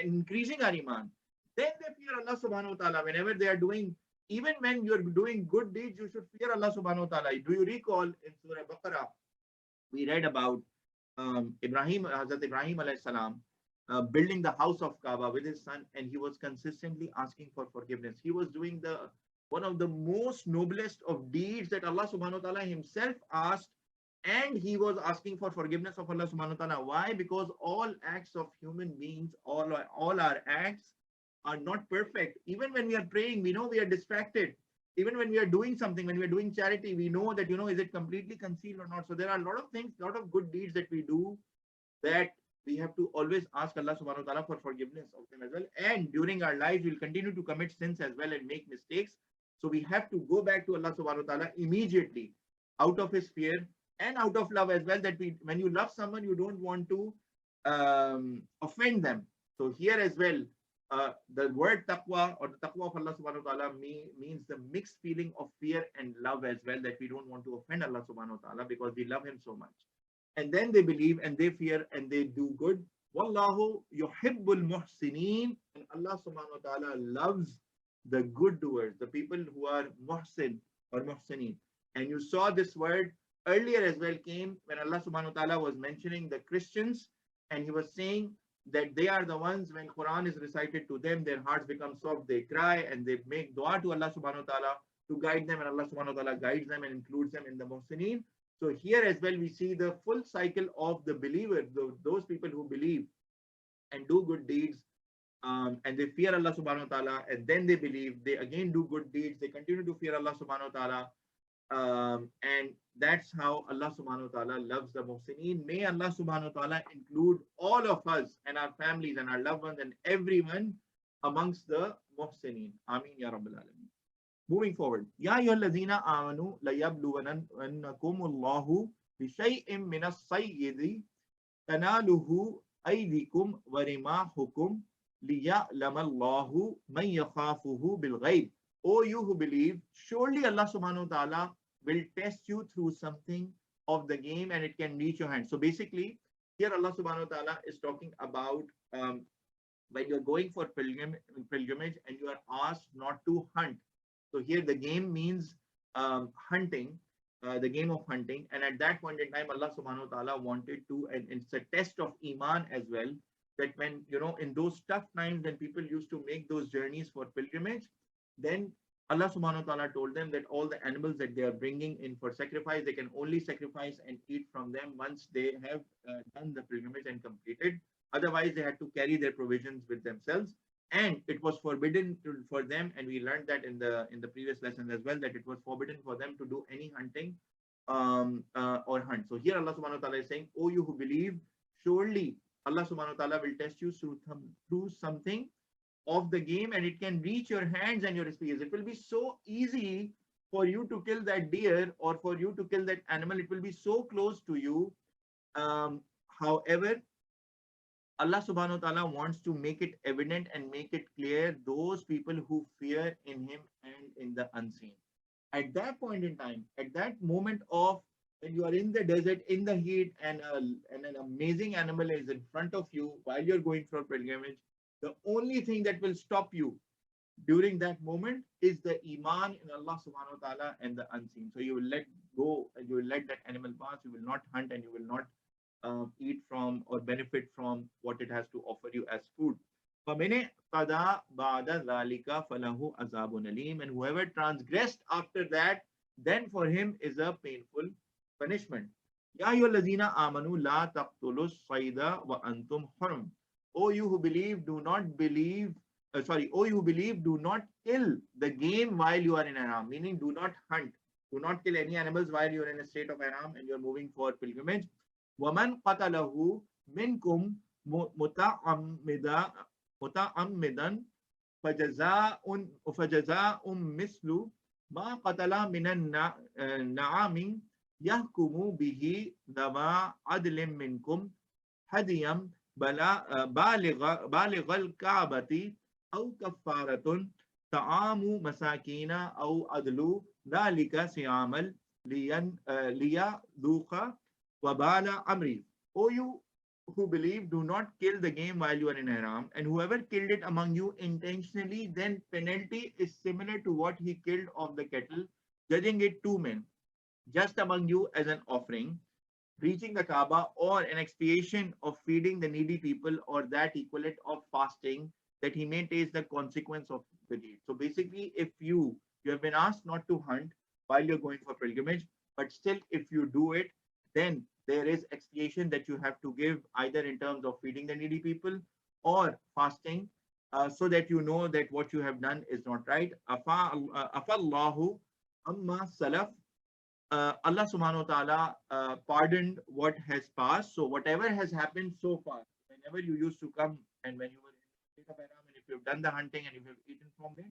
increasing our iman. Then they fear Allah subhanahu wa ta'ala whenever they are doing, even when you're doing good deeds, you should fear Allah subhanahu wa ta'ala. Do you recall in Surah Baqarah, we read about Hazrat Ibrahim alayhi salam building the house of Kaaba with his son, and he was consistently asking for forgiveness. He was doing one of the most noblest of deeds that Allah subhanahu wa ta'ala himself asked, and he was asking for forgiveness of Allah subhanahu wa ta'ala. Why? Because all acts of human beings, all our acts are not perfect. Even when we are praying, we know we are distracted. Even when we are doing something, when we are doing charity, we know that, is it completely concealed or not? So there are a lot of things, a lot of good deeds that we do that we have to always ask Allah subhanahu wa ta'ala for forgiveness of them as well. And during our lives, we'll continue to commit sins as well and make mistakes. So we have to go back to Allah subhanahu wa ta'ala immediately out of his fear and out of love as well, that when you love someone, you don't want to offend them. So here as well, the word taqwa or the taqwa of Allah subhanahu wa ta'ala means the mixed feeling of fear and love as well, that we don't want to offend Allah subhanahu wa ta'ala because we love him so much. And then they believe and they fear and they do good. Wallahu yuhibbul muhsinin, and Allah subhanahu wa ta'ala loves the good doers, the people who are muhsin or muhsinin. And you saw this word earlier as well came when Allah subhanahu wa ta'ala was mentioning the Christians, and he was saying that they are the ones, when Quran is recited to them, their hearts become soft, they cry and they make dua to Allah subhanahu wa ta'ala to guide them, and Allah subhanahu wa ta'ala guides them and includes them in the muhsinin. So here as well, we see the full cycle of the believer, those people who believe and do good deeds, and they fear Allah subhanahu wa ta'ala, and then they believe, they again do good deeds, they continue to fear Allah subhanahu wa ta'ala. And that's how Allah subhanahu wa ta'ala loves the muhsineen. May Allah subhanahu wa ta'ala include all of us and our families and our loved ones and everyone amongst the muhsineen. Ameen ya Rabbil Alameen. Moving forward. Ya ayyuhalladhina amanu layabluwannakumullahu bishay'in minas sayyidi tanaluhu aydikum wa rimahukum liya'lamallahu man yakhafuhu bil ghayb. O you who believe, surely Allah subhanahu wa ta'ala will test you through something of the game and it can reach your hand. So basically, here Allah subhanahu wa ta'ala is talking about when you're going for pilgrimage and you are asked not to hunt. So here the game means hunting, the game of hunting. And at that point in time, Allah subhanahu wa ta'ala wanted to, and it's a test of iman as well, that when, in those tough times when people used to make those journeys for pilgrimage, then Allah subhanahu wa ta'ala told them that all the animals that they are bringing in for sacrifice, they can only sacrifice and eat from them once they have done the pilgrimage and completed. Otherwise, they had to carry their provisions with themselves. And it was forbidden for them, and we learned that in the previous lesson as well, that it was forbidden for them to do any hunting or hunt. So here Allah subhanahu wa ta'ala is saying, oh, you who believe, surely Allah subhanahu wa ta'ala will test you through something of the game, and it can reach your hands and your spears. It will be so easy for you to kill that deer or for you to kill that animal. It will be so close to you. However, Allah subhanahu wa ta'ala wants to make it evident and make it clear those people who fear in him and in the unseen. At that point in time, at that moment of when you are in the desert, in the heat, and an amazing animal is in front of you while you're going for pilgrimage, the only thing that will stop you during that moment is the iman in Allah subhanahu wa ta'ala and the unseen. So you will let go and you will let that animal pass. You will not hunt and you will not eat from or benefit from what it has to offer you as food. فَمِنِ قَدَى بَعْدَ ذَلِكَ فَلَهُ عَذَابٌ أَلِيمٌ. And whoever transgressed after that, then for him is a painful punishment. يَا أَيُّهَا الَّذِينَ آمَنُوا لَا تَقْتُلُوا الصَّيْدَ وَأَنْتُمْ حُرُمٌ. O you who believe, do not believe, O you who believe, do not kill the game while you are in Haram, meaning do not hunt. Do not kill any animals while you are in a state of Haram and you are moving for pilgrimage. وَمَنْ قَتَلَهُ مِنْكُمْ مُتَعَمِّدًا فَجَزَاءٌ مِثْلُ مَا قَتَلَ مِنَ النَّعَامِ يَحْكُمُ بِهِ ذَوَى عَدْلٍ مِنْكُمْ هَدْيًا بالغ الكعبة أو كفارة طعام مساكين أو عدل ذلك صياما ليذوق وبال أمره. O you who believe, do not kill the game while you are in Haram, and whoever killed it among you intentionally, then penalty is similar to what he killed of the cattle, judging it 2 men, just among you as an offering, reaching the Kaaba, or an expiation of feeding the needy people, or that equivalent of fasting, that he may taste the consequence of the deed. So basically, if you have been asked not to hunt while you're going for pilgrimage, but still if you do it, then there is expiation that you have to give, either in terms of feeding the needy people or fasting, so that you know that what you have done is not right. Afallahu amma salaf. Allah subhanahu wa ta'ala pardoned what has passed. So whatever has happened so far, whenever you used to come and when you were in the state of Haram, and if you've done the hunting and if you've eaten from it,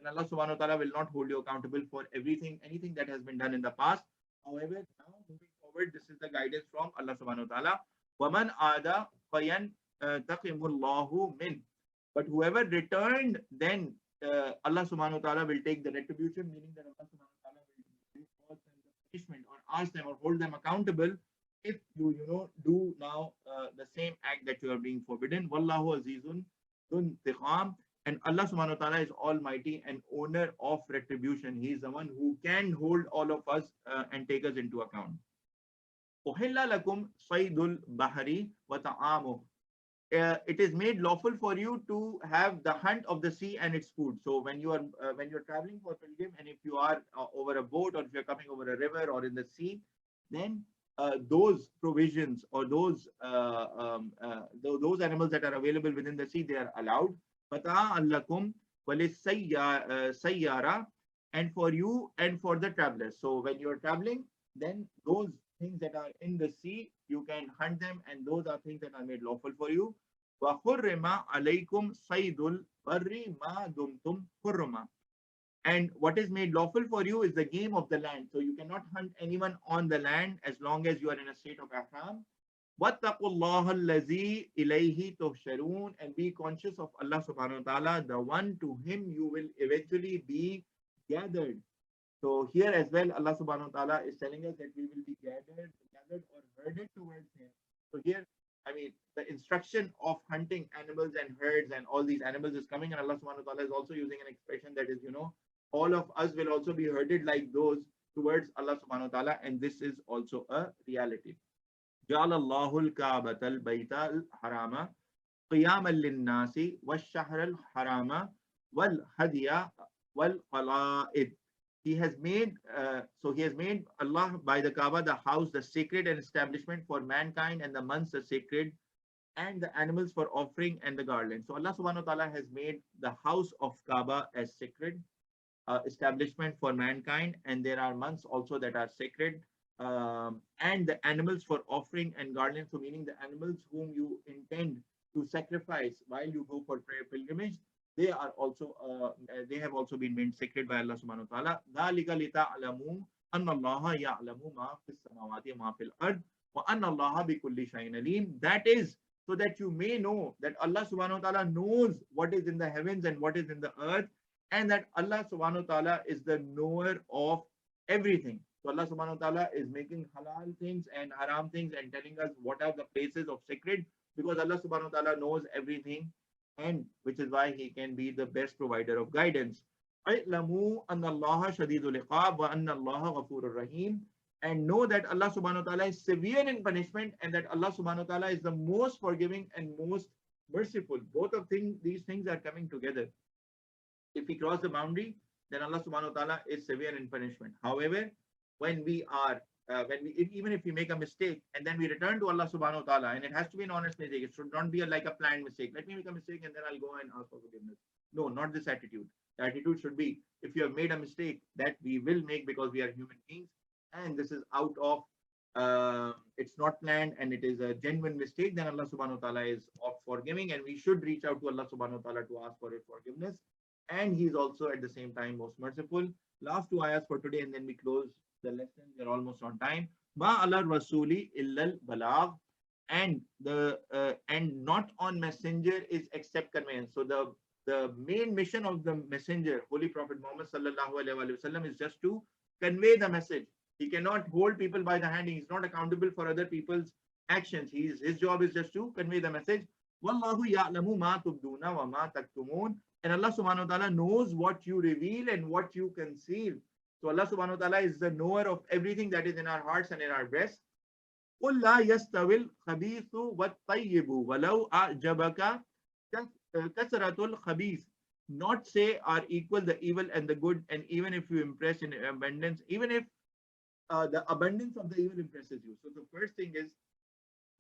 then Allah subhanahu wa ta'ala will not hold you accountable for anything that has been done in the past. However, now moving forward, this is the guidance from Allah subhanahu wa ta'ala. وَمَنْ عَادَ فَيَنْتَقِمُ اللَّهُ مِنْهُ. But whoever returned, then Allah subhanahu wa ta'ala will take the retribution, meaning that Allah subhanahu wa ta'ala will cause them the punishment or ask them or hold them accountable if you do now the same act that you are being forbidden. Wallahu azizun dun tiqam. And Allah subhanahu wa ta'ala is almighty and owner of retribution. He is the one who can hold all of us and take us into account. Uhilla lakum saydul bahari wa ta'amuh. It is made lawful for you to have the hunt of the sea and its food. So when you're traveling for pilgrim, and if you are over a boat, or if you're coming over a river or in the sea, then those provisions or those animals that are available within the sea, they are allowed. Fata'allakum sayyara, and for you and for the travelers. So when you're traveling, then those things that are in the sea, you can hunt them, and those are things that are made lawful for you. وَحُرِّمَ عَلَيْكُمْ صَيْدُ الْبَرِّ مَا دُمْتُمْ حُرُّمًا. And what is made lawful for you is the game of the land. So you cannot hunt anyone on the land as long as you are in a state of ihram. وَاتَّقُوا اللَّهَ الَّذِي إِلَيْهِ تُحْشَرُونَ. And be conscious of Allah subhanahu wa ta'ala, the one to him you will eventually be gathered. So here as well, Allah subhanahu wa ta'ala is telling us that we will be gathered or herded towards him. So here, the instruction of hunting animals and herds and all these animals is coming, and Allah subhanahu wa ta'ala is also using an expression that is, all of us will also be herded like those towards Allah subhanahu wa ta'ala, and this is also a reality. جَعَلَ اللَّهُ الْكَعْبَةَ الْبَيْتَ الْحَرَامَ قِيَامًا لِلنَّاسِ وَالشَّهْرَ الْحَرَامَ وَالْهَدْيَ وَالْقَلَائِدِ. He has made Allah by the Kaaba, the house, the sacred and establishment for mankind, and the months the sacred, and the animals for offering, and the garland. So Allah subhanahu wa ta'ala has made the house of Kaaba as sacred establishment for mankind, and there are months also that are sacred, and the animals for offering and garland. So meaning the animals whom you intend to sacrifice while you go for prayer pilgrimage, they have also been made sacred by Allah subhanahu wa ta'ala. ذَلِكَ لِتَعْلَمُوا أَنَّ اللَّهَ يَعْلَمُ مَا فِي السَّمَاوَاتِ وَمَا فِي الْأَرْضِ وَأَنَّ اللَّهَ بِكُلِّ شَيْءٍ عَلِيمٌ. That is so that you may know that Allah subhanahu wa ta'ala knows what is in the heavens and what is in the earth, and that Allah subhanahu wa ta'ala is the knower of everything. So Allah subhanahu wa ta'ala is making halal things and haram things and telling us what are the places of sacred, because Allah subhanahu wa ta'ala knows everything, and which is why he can be the best provider of guidance. اعلموا أن الله شديد العقاب وأن الله غفور رحيم. And know that Allah subhanahu wa ta'ala is severe in punishment, and that Allah subhanahu wa ta'ala is the most forgiving and most merciful. Both of these things are coming together. If we cross the boundary, then Allah subhanahu wa ta'ala is severe in punishment. However, when we are, even if we make a mistake and then we return to Allah subhanahu wa ta'ala, and it has to be an honest mistake, it should not be like a planned mistake. Let me make a mistake and then I'll go and ask for forgiveness. No, not this attitude. The attitude should be, if you have made a mistake that we will make because we are human beings, and this is out of, it's not planned and it is a genuine mistake, then Allah subhanahu wa ta'ala is forgiving, and we should reach out to Allah subhanahu wa ta'ala to ask for his forgiveness. And he is also at the same time most merciful. Last two ayahs for today, and then we close the lesson. We're almost on time. Ma ala rasuli illal balagh, and not on messenger is except conveyance. So the main mission of the messenger, Holy Prophet Mohammed SAW, is just to convey the message. He cannot hold people by the hand. He's not accountable for other people's actions. His job is just to convey the message. Wallahu ya'lamu ma tubduna wa ma taktumun. And Allah subhanahu wa ta'ala knows what you reveal and what you conceal. So Allah subhanahu wa ta'ala is the knower of everything that is in our hearts and in our breasts. قُلْ لَا يَسْتَوِي الْخَبِيثُ وَالطَّيِّبُ وَلَوْ أَعْجَبَكَ كَثْرَةُ الْخَبِيثِ. Not say are equal the evil and the good, and even if you impress in abundance, even if the abundance of the evil impresses you. So the first thing is,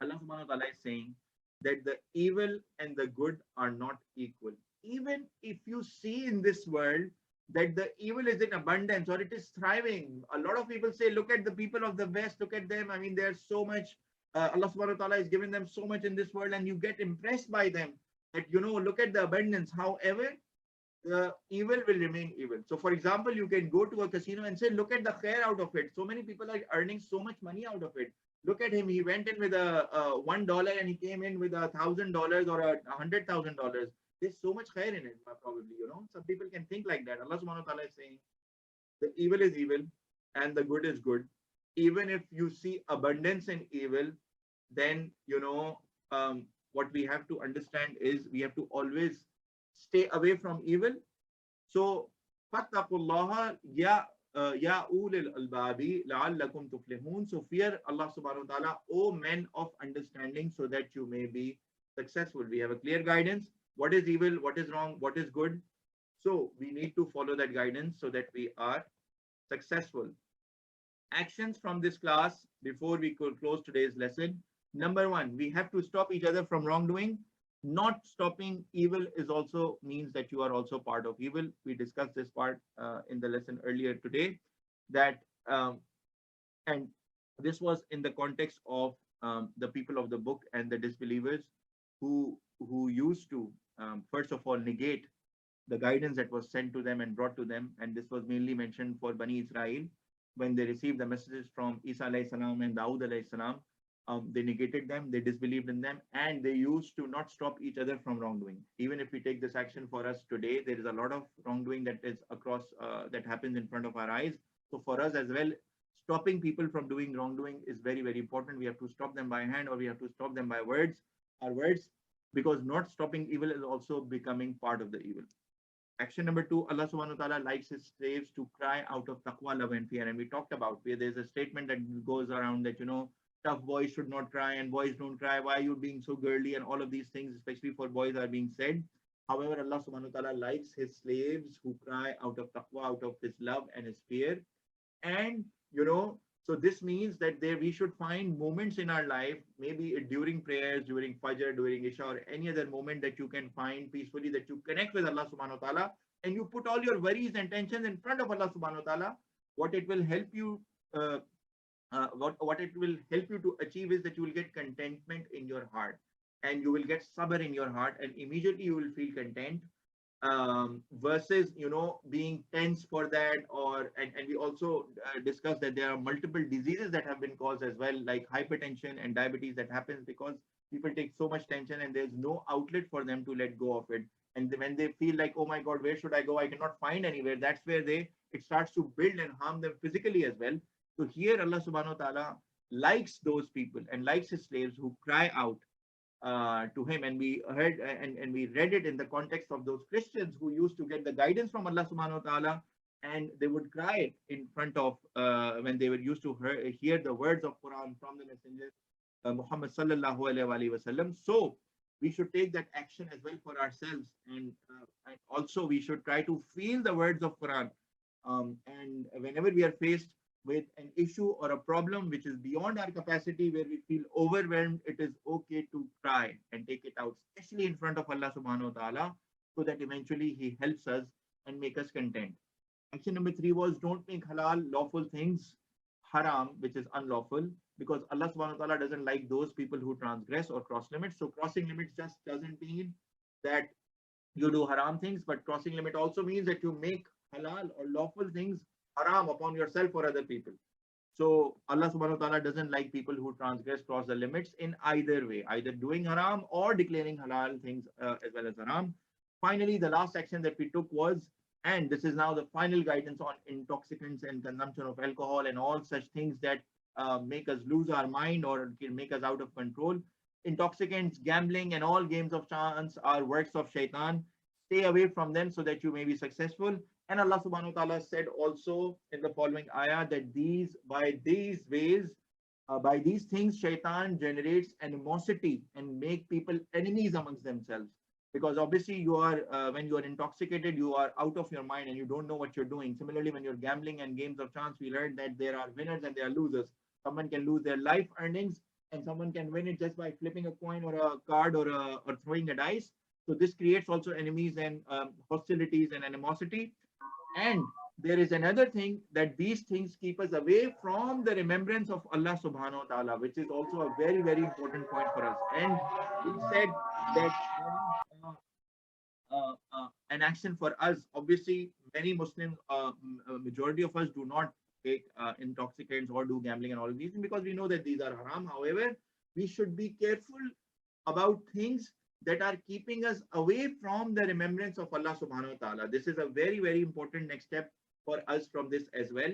Allah subhanahu wa ta'ala is saying that the evil and the good are not equal. Even if you see in this world that the evil is in abundance or it is thriving, a lot of people say, look at the people of the West, look at them. I mean, there's so much, Allah subhanahu wa ta'ala is giving them so much in this world, and you get impressed by them that, look at the abundance. However, the evil will remain evil. So for example, you can go to a casino and say, look at the khair out of it. So many people are earning so much money out of it. Look at him. He went in with a $1 and he came in with $1,000 or $100,000. There's so much khair in it, probably, Some people can think like that. Allah subhanahu wa ta'ala is saying the evil is evil and the good is good. Even if you see abundance in evil, then, what we have to understand is we have to always stay away from evil. So, فَاتَّقُوا اللَّهَ يَا أُولِي الْأَلْبَابِ لَعَلَّكُمْ تُفْلِحُونَ. So fear Allah subhanahu wa ta'ala, O men of understanding, so that you may be successful. We have a clear guidance. What is evil? What is wrong? What is good? So we need to follow that guidance so that we are successful. Actions from this class before we could close today's lesson. Number one, we have to stop each other from wrongdoing. Not stopping evil is also means that you are also part of evil. We discussed this part in the lesson earlier today, that and this was in the context of the people of the book and the disbelievers who used to first of all negate the guidance that was sent to them and brought to them. And this was mainly mentioned for Bani Israel when they received the messages from Issa alayhi salam and Dawood alayhi salam. They negated them, they disbelieved in them, and they used to not stop each other from wrongdoing. Even if we take this action for us today, there is a lot of wrongdoing that is across, that happens in front of our eyes. So for us as well, stopping people from doing wrongdoing is very, very important. We have to stop them by hand, or we have to stop them by words, our words, because not stopping evil is also becoming part of the evil. Action number two, Allah subhanahu wa ta'ala likes his slaves to cry out of taqwa, love and fear. And we talked about where there's a statement that goes around that, tough boys should not cry and boys don't cry. Why are you being so girly? And all of these things, especially for boys, are being said. However, Allah subhanahu wa ta'ala likes his slaves who cry out of taqwa, out of his love and his fear. And, so this means that we should find moments in our life, maybe during prayers, during Fajr, during Isha, or any other moment that you can find peacefully, that you connect with Allah subhanahu wa ta'ala, and you put all your worries and tensions in front of Allah subhanahu wa ta'ala. What it will help you what it will help you to achieve is that you will get contentment in your heart, and you will get sabr in your heart, and immediately you will feel content, versus being tense for that. And we also discussed that there are multiple diseases that have been caused as well, like hypertension and diabetes, that happens because people take so much tension and there's no outlet for them to let go of it. And when they feel like, oh my God, where should I go? I cannot find anywhere. That's where it starts to build and harm them physically as well. So here Allah subhanahu wa ta'ala likes those people and likes his slaves who cry out to him. And we heard and we read it in the context of those Christians who used to get the guidance from Allah subhanahu wa ta'ala, and they would cry in front of when they were used to hear the words of Quran from the messenger Muhammad sallallahu alaihi wasallam. So we should take that action as well for ourselves. And also we should try to feel the words of Quran. And whenever we are faced with an issue or a problem which is beyond our capacity, where we feel overwhelmed, it is okay to cry and take it out, especially in front of Allah subhanahu wa ta'ala, so that eventually He helps us and make us content. Action number 3 was don't make halal lawful things haram, which is unlawful, because Allah subhanahu wa ta'ala doesn't like those people who transgress or cross limits. So crossing limits just doesn't mean that you do haram things, but crossing limit also means that you make halal or lawful things haram upon yourself or other people. So Allah subhanahu wa ta'ala doesn't like people who transgress, cross the limits in either way, either doing haram or declaring halal things as well as haram. Finally, the last action that we took was, and this is now the final guidance on intoxicants and consumption of alcohol and all such things that make us lose our mind or can make us out of control. Intoxicants, gambling, and all games of chance are works of shaitan. Stay away from them so that you may be successful. And Allah subhanahu wa ta'ala said also in the following ayah that by these things, shaitan generates animosity and make people enemies amongst themselves. Because obviously you are, when you are intoxicated, you are out of your mind and you don't know what you're doing. Similarly, when you're gambling and games of chance, we learned that there are winners and there are losers. Someone can lose their life earnings and someone can win it just by flipping a coin or a card or throwing a dice. So this creates also enemies and hostilities and animosity. And there is another thing, that these things keep us away from the remembrance of Allah subhanahu wa ta'ala, which is also a very, very important point for us. And we said that an action for us, obviously many Muslims, majority of us do not take intoxicants or do gambling and all of these things because we know that these are haram. However, we should be careful about things that are keeping us away from the remembrance of Allah subhanahu wa ta'ala. This is a very, very important next step for us from this as well,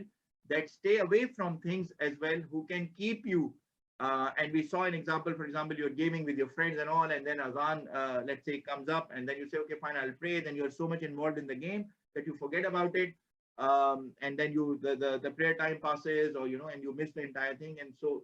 that stay away from things as well who can keep you. And we saw an example, for example, you're gaming with your friends and all, and then azan, let's say, comes up, and then you say, okay, fine, I'll pray. Then you're so much involved in the game that you forget about it. And then the prayer time passes, or, and you miss the entire thing. And so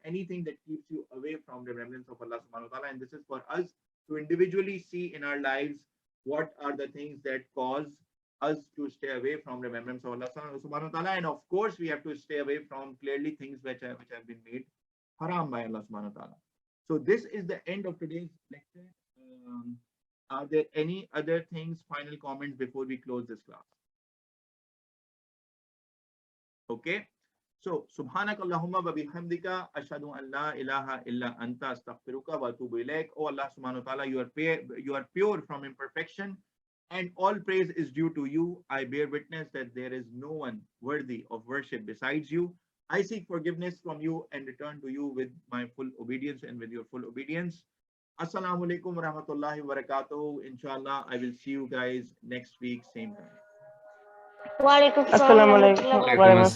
anything that keeps you away from the remembrance of Allah subhanahu wa ta'ala. And this is for us to individually see in our lives what are the things that cause us to stay away from remembrance of Allah subhanahu wa ta'ala. And of course, we have to stay away from clearly things which have been made haram by Allah subhanahu wa ta'ala. So this is the end of today's lecture. Are there any other things, final comments before we close this class? Okay. So subhanakallahumma wa bihamdika ashhadu an la ilaha illa anta astaghfiruka wa atubu ilaik. Oh Allah subhanahu wa ta'ala, you are pure from imperfection and all praise is due to you. I bear witness that there is no one worthy of worship besides you. I seek forgiveness from you and return to you with my full obedience and with your full obedience. Assalamu alaikum wa rahmatullahi wa barakatuh. Inshallah, I will see you guys next week, same time. Wa alaikum Assalamu assalam wa alaikum rahmatullahi wa wa barakatuh.